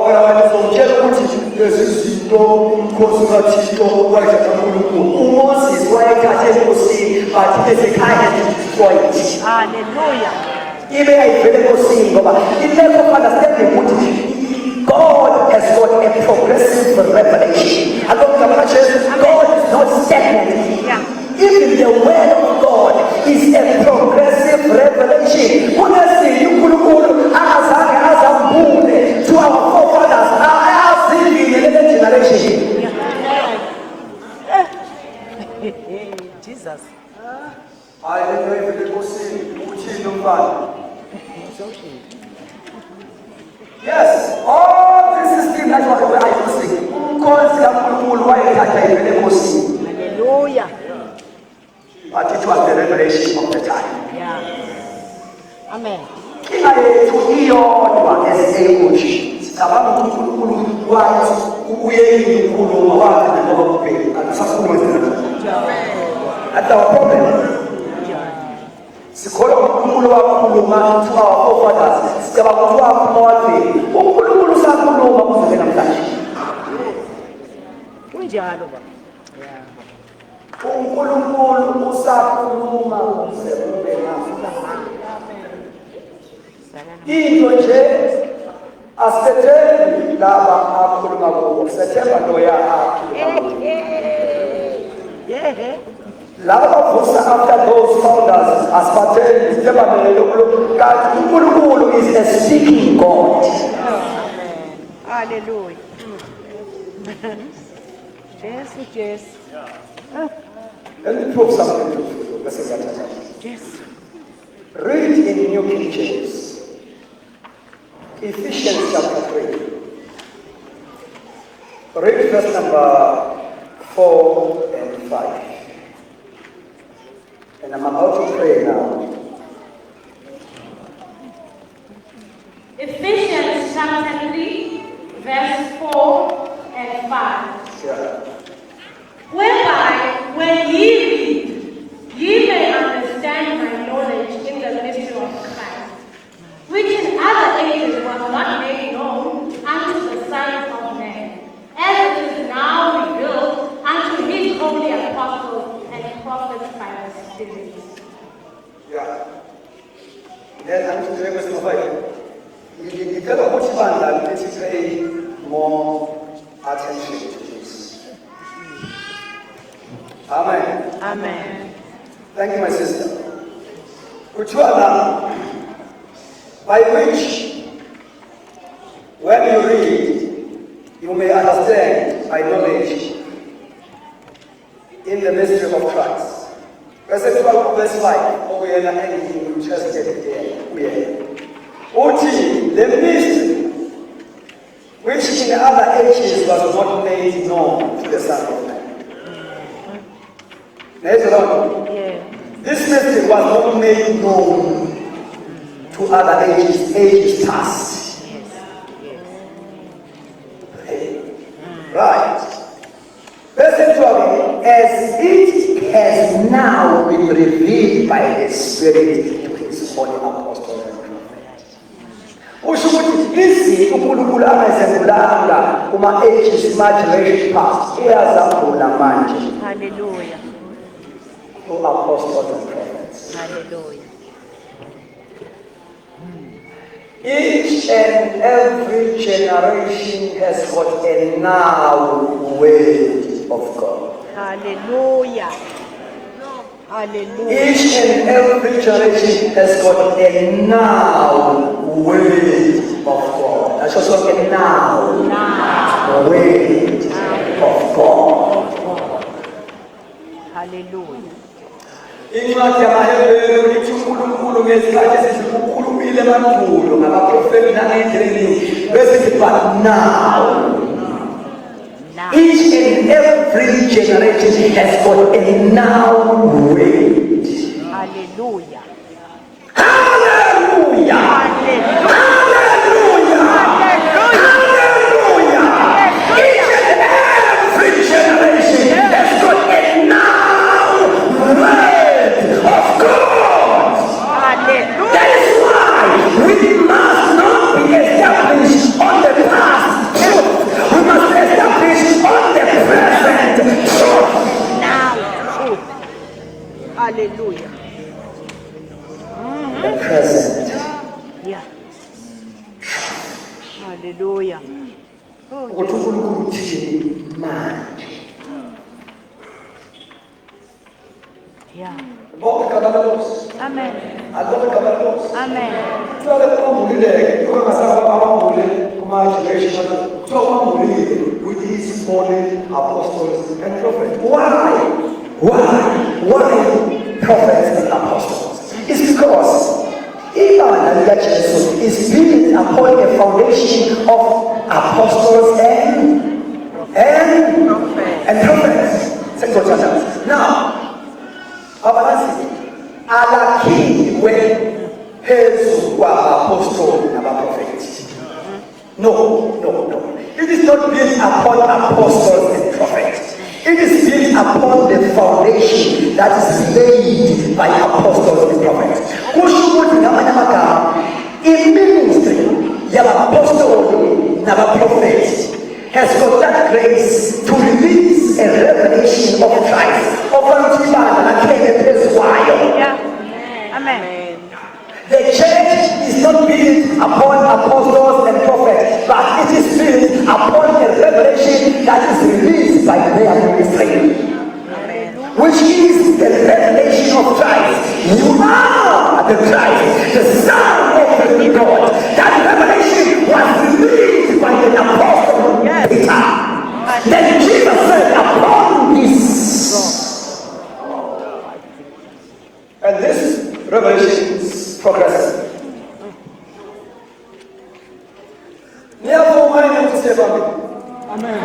Phela wena uzomtshela ukuthi lezi zinto umkhosi kaThixo wayethatha uNkulunkulu. uMoses wayekhathe enkosini but Hezekiah destroyed it.
Hallelujah.
Ibe yayivele enkosini ngoba i-lack of understanding ukuthi God has got a progressive revelation. Akomgama kaJesu, God is not stagnant.
Yeah.
Even the word of God is a progressive revelation. Kunezinto uNkulunkulu akazange azambule to our forefathers. Azivile le generation.
Jesus.
Hayi lento evele enkosini uthini umfana? Yes, all this is still that what we are using. Umkhosi kaNkulunkulu wayethatha ivele enkosini.
Hallelujah.
But it was the revelation of the time.
Yeah. Amen.
inkinga yethu iyodwa as-AOG. Sicabanga ukuthi uNkulunkulu wathi uyekile ukukhuluma wathi ngoba kuphela akusakhuluma njalo. That's our problem. Sikholwa uNkulunkulu wakhuluma to our forefathers. Sicabanga ukuthi wakhuluma wathi uNkulunkulu usakhuluma kuze namhlanje.
Kunjalo baba.
uNkulunkulu usakhuluma kuze kube namhlanje. Into nje asethembi laba akhuluma kubo, sethemba loya laba bavusa after those founders asibathembi sithemba lokho kanti uNkulunkulu is a speaking God.
Hallelujah. Jesus.
Let me prove something to you. Let's say that.
Yes.
Read in New King James, Ephesians chapter 3. Read verse number 4 and 5. And I'm about to pray now.
Ephesians chapter 3, verse 4 and 5.
Yeah.
Whereby, when ye read, ye may understand my knowledge in the mystery of Christ, which in other ages was not made known unto the sons of men, as it is now revealed unto his holy apostles and prophets by the Spirit.
Yeah. Then I'm to verse number 5. You tell us which one that let's pay more attention to this. Amen.
Amen.
Thank you, my sister. Which one? By which, when you read, you may understand by knowledge in the mystery of Christ. Verse 12, verse 5. We are not anything interested there. We are. The mystery, which in other ages was not made known to the Son of Man. This mystery was not made known to other ages past. Right. Verse 12, as it has now been revealed by the Spirit to his holy apostles and prophets. Usho ukuthi izinto uNkulunkulu angazembulanga kuma ages generation past uyazambula manje.
Hallelujah.
Through apostles and prophets.
Hallelujah.
Each and every generation has got a now word of God.
Hallelujah. Hallelujah.
Each and every generation has got a now word of God. That's also a now word of God.
Hallelujah.
Incwadi yamaHebheru ithi uNkulunkulu ngesikhathi esikhulumile emandulo ngabaprofeti nangendleleni bese but now. Each and every generation has got a now word.
Hallelujah.
Hallelujah.
Hallelujah.
Hallelujah. Each and every generation has got a now word of God.
Hallelujah.
That is why we must not be established on the past truth. We must establish on the present truth.
Now, truth. Hallelujah.
The present.
Yeah. Hallelujah. Oh,
Ukuthi uNkulunkulu uthini manje.
yeah.
Bonke kabalos.
Amen.
Adonke kabalos.
Amen.
Kuthole kwambulile kungasaba abambule kuma generation kuthiwa kwambulile with his holy apostles and prophets. Why prophets and apostles? It's because Ibanda likaJesu is built upon a foundation of apostles and prophets. Now, abalasi alakhiwe phezu apostle and prophet. No. It is not built upon apostles and prophets. It is built upon the foundation that is laid by apostles and prophets. In ministry, your apostle and prophet has got that grace to release a revelation of Christ.
Yeah. Amen.
The church is not built upon apostles and prophets, but it is built upon a revelation that is released by their ministry, which is the revelation of Christ. You are the Christ, the Son of the living God. That revelation was released by the apostle Peter. Then Jesus said, upon this, and this revelation is progressive. Therefore, my name is Stephen. Amen.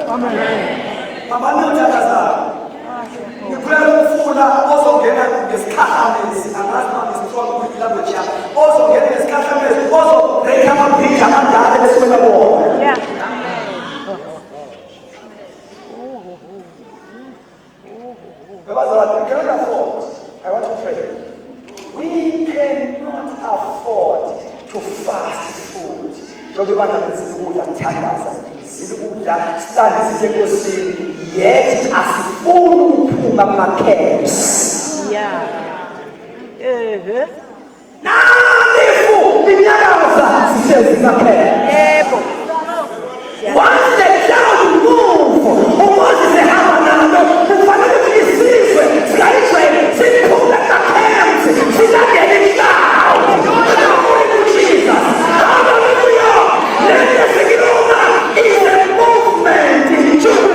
Amen. Abantu tataza. Nikulele ufuna ozongena ngesikhahlamizi angazi strong with language. Ozongena ngesikhahlamizi ozo break amabhija amandala beswela bona.
Yeah.
I want to pray. We cannot afford to fast food. Yet asifuni ukuphuma kuma-camps. Nanifu inyakaza sihlezi kuma-camps. Once the cloud move, uMoses ehamba nalo, kufanele ukuthi isizwe sikayijwayele siphuma kuma-camps, silandele i-cloud. Glory to Jesus. Hallelujah. Let us ignore is a movement in June.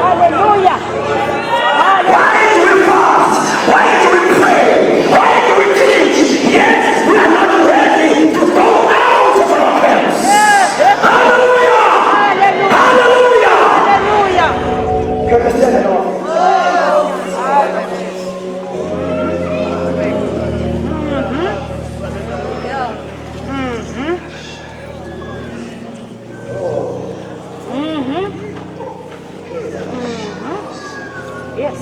Hallelujah.
Why do we fast? Why do we pray? Why do we teach? Yes, we are not ready to go out of our camps. Hallelujah! Hallelujah! You understand it all?
Yes.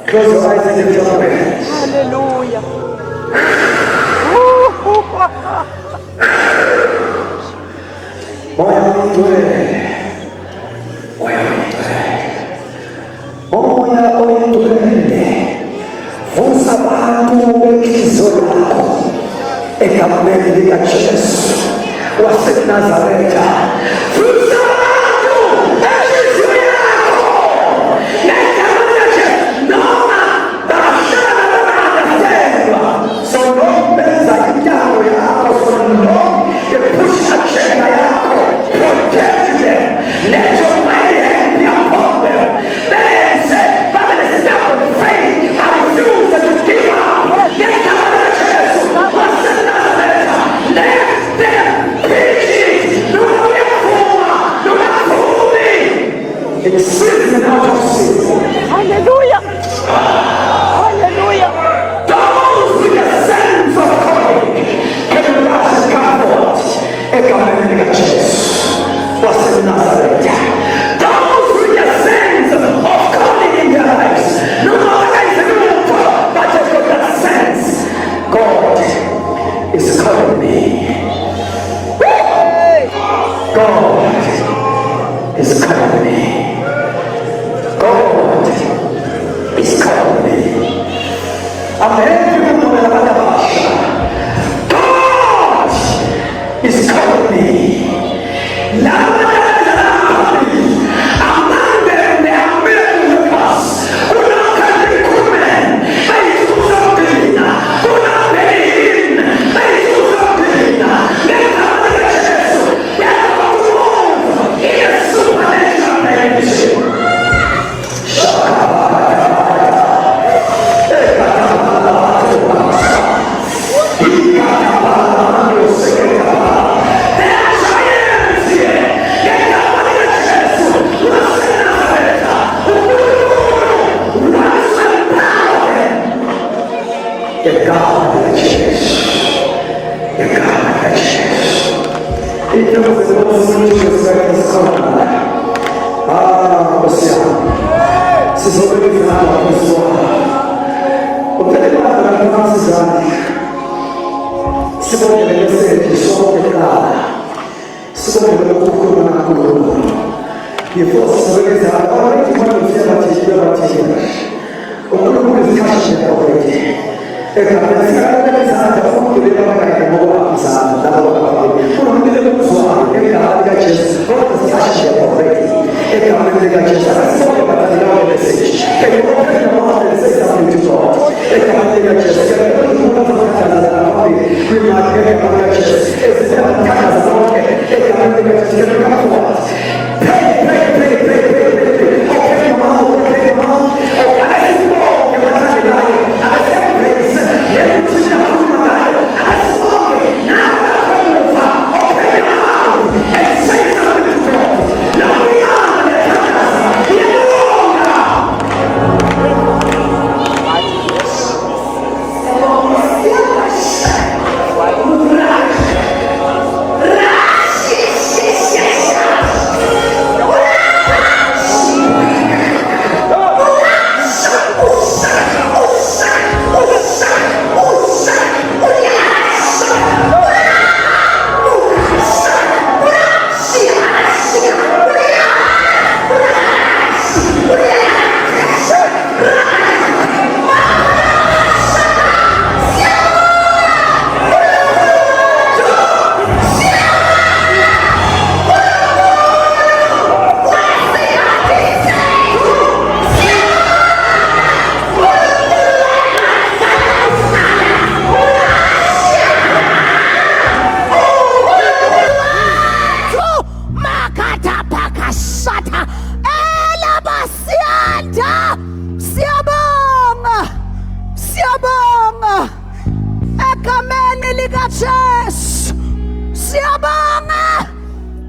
Close your eyes and lift your hands.
Hallelujah.
Moya oyindwele. Moya oyindwele. Vusa abantu benhliziyo yakho egameni likaJesu waseNazaretha. Vusa abantu benhliziyo yakho negama likaJesu. Noma bashana bangasenga. So no benza indawo yakho, so no push agenda yakho. Protect them. Let your mighty hand be upon them. Then say, Father, let's step on faith. I refuse to give up. Let them preach it. No matter who me. In season and out of season.
Hallelujah. Hallelujah.
Those with a sense of calling can rise and come forth. Economic church was in Nazareth. Those with a sense of calling in their lives, no longer is a group, but just with that sense, God is calling me. God is calling me. God is calling me. I'm hearing people know about the God is calling me. I'm Iy'nhlobo zenkosi uJesu zikhona. Nkosi yami. Sizobekeza Nkosi wami. Uphele abantu abasizana. Sibonge lesethi sonke kuqala. Sibonge ukukhuluma kakhulu. Before sibekeza abantu bathi uNkulunkulu isikhathi already. Ekhaya siyabekeza uNkulunkulu lebangayo ngoba izana labo ababili. UNkulunkulu ukuzwa ngegama lika Jesu. Kodwa isikhathi already. Egama lika Jesu asibonge bathandana message. Can you open your mouth and say something to God? Egama lika Jesu. UNkulunkulu uzokuthandana nawe. Kwimali egama lika Jesu. Ezithandana zonke. Egama lika Jesu. Come forward. Pray. Open your mouth.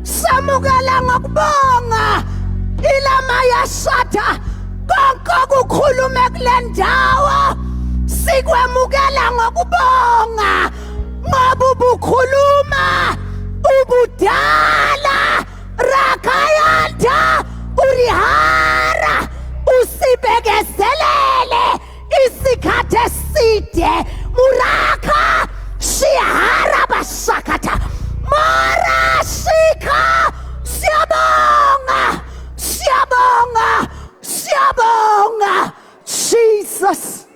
Samukela ngokubonga ilama yashatha konke okukhulume kule ndawo sikwemukela ngokubonga ngoba ubukhuluma ubudala rakayanta urihara usibekezelele isikhathi eside muraka shihara basakata Mara Shika Siabonga Jesus.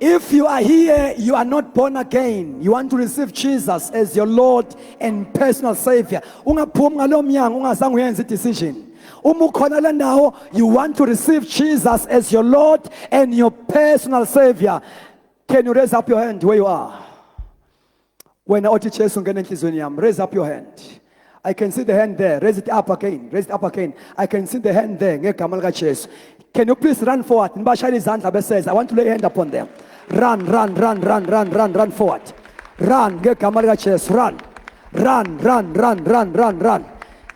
If you are here, you are not born again, you want to receive Jesus as your Lord and personal Savior, ungaphumi ngalo mnyango ungazange uyenze decision. Uma ukhona la ndawo, you want to receive Jesus as your Lord and your personal Savior. Can you raise up your hand where you are? When I Jesu ngene enhlizweni yami, raise up your hand. I can see the hand there. Raise it up again. Raise it up again. I can see the hand there. Ngegama lika Jesu. Can you please run forward? Nibashayela izandla bese I want to lay a hand upon them. Run forward. Run ngegama lika Jesu. Run.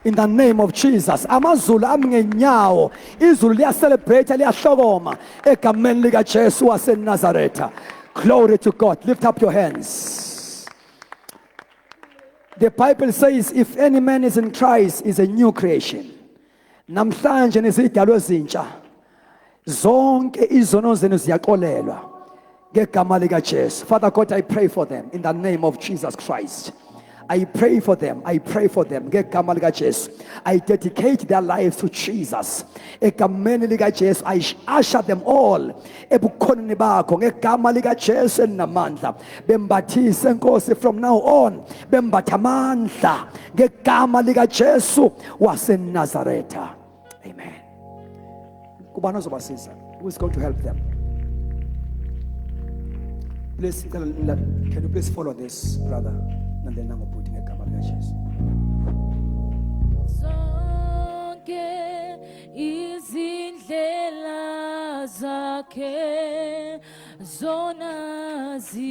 In the name of Jesus. Amazulu amngenyawo. Izulu liyacelebrate liyahlokoma egameni lika Jesu waseNazaretha. Glory to God. Lift up your hands. The Bible says, if any man is in Christ, is a new creation. Namhlanje nezidalwa ezintsha. Zonke izono zenu ziyaxolelwa. Ngegama lika Jesu. Father God, I pray for them in the name of Jesus Christ. I pray for them. Ngegama lika Jesu. I dedicate their lives to Jesus. Egameni lika Jesu. I usher them all ebukhoneni bakho ngegama lika Jesu enamandla. Bembathise Nkosi from now on. Bembatha amandla ngegama lika Jesu waseNazaretha. Amen. Kubani ozobasiza? Who is going to help them? Please, can you please follow this, brother? And then I'm putting a camera on Jesus.
Zonke izindlela zakhe zona zilungile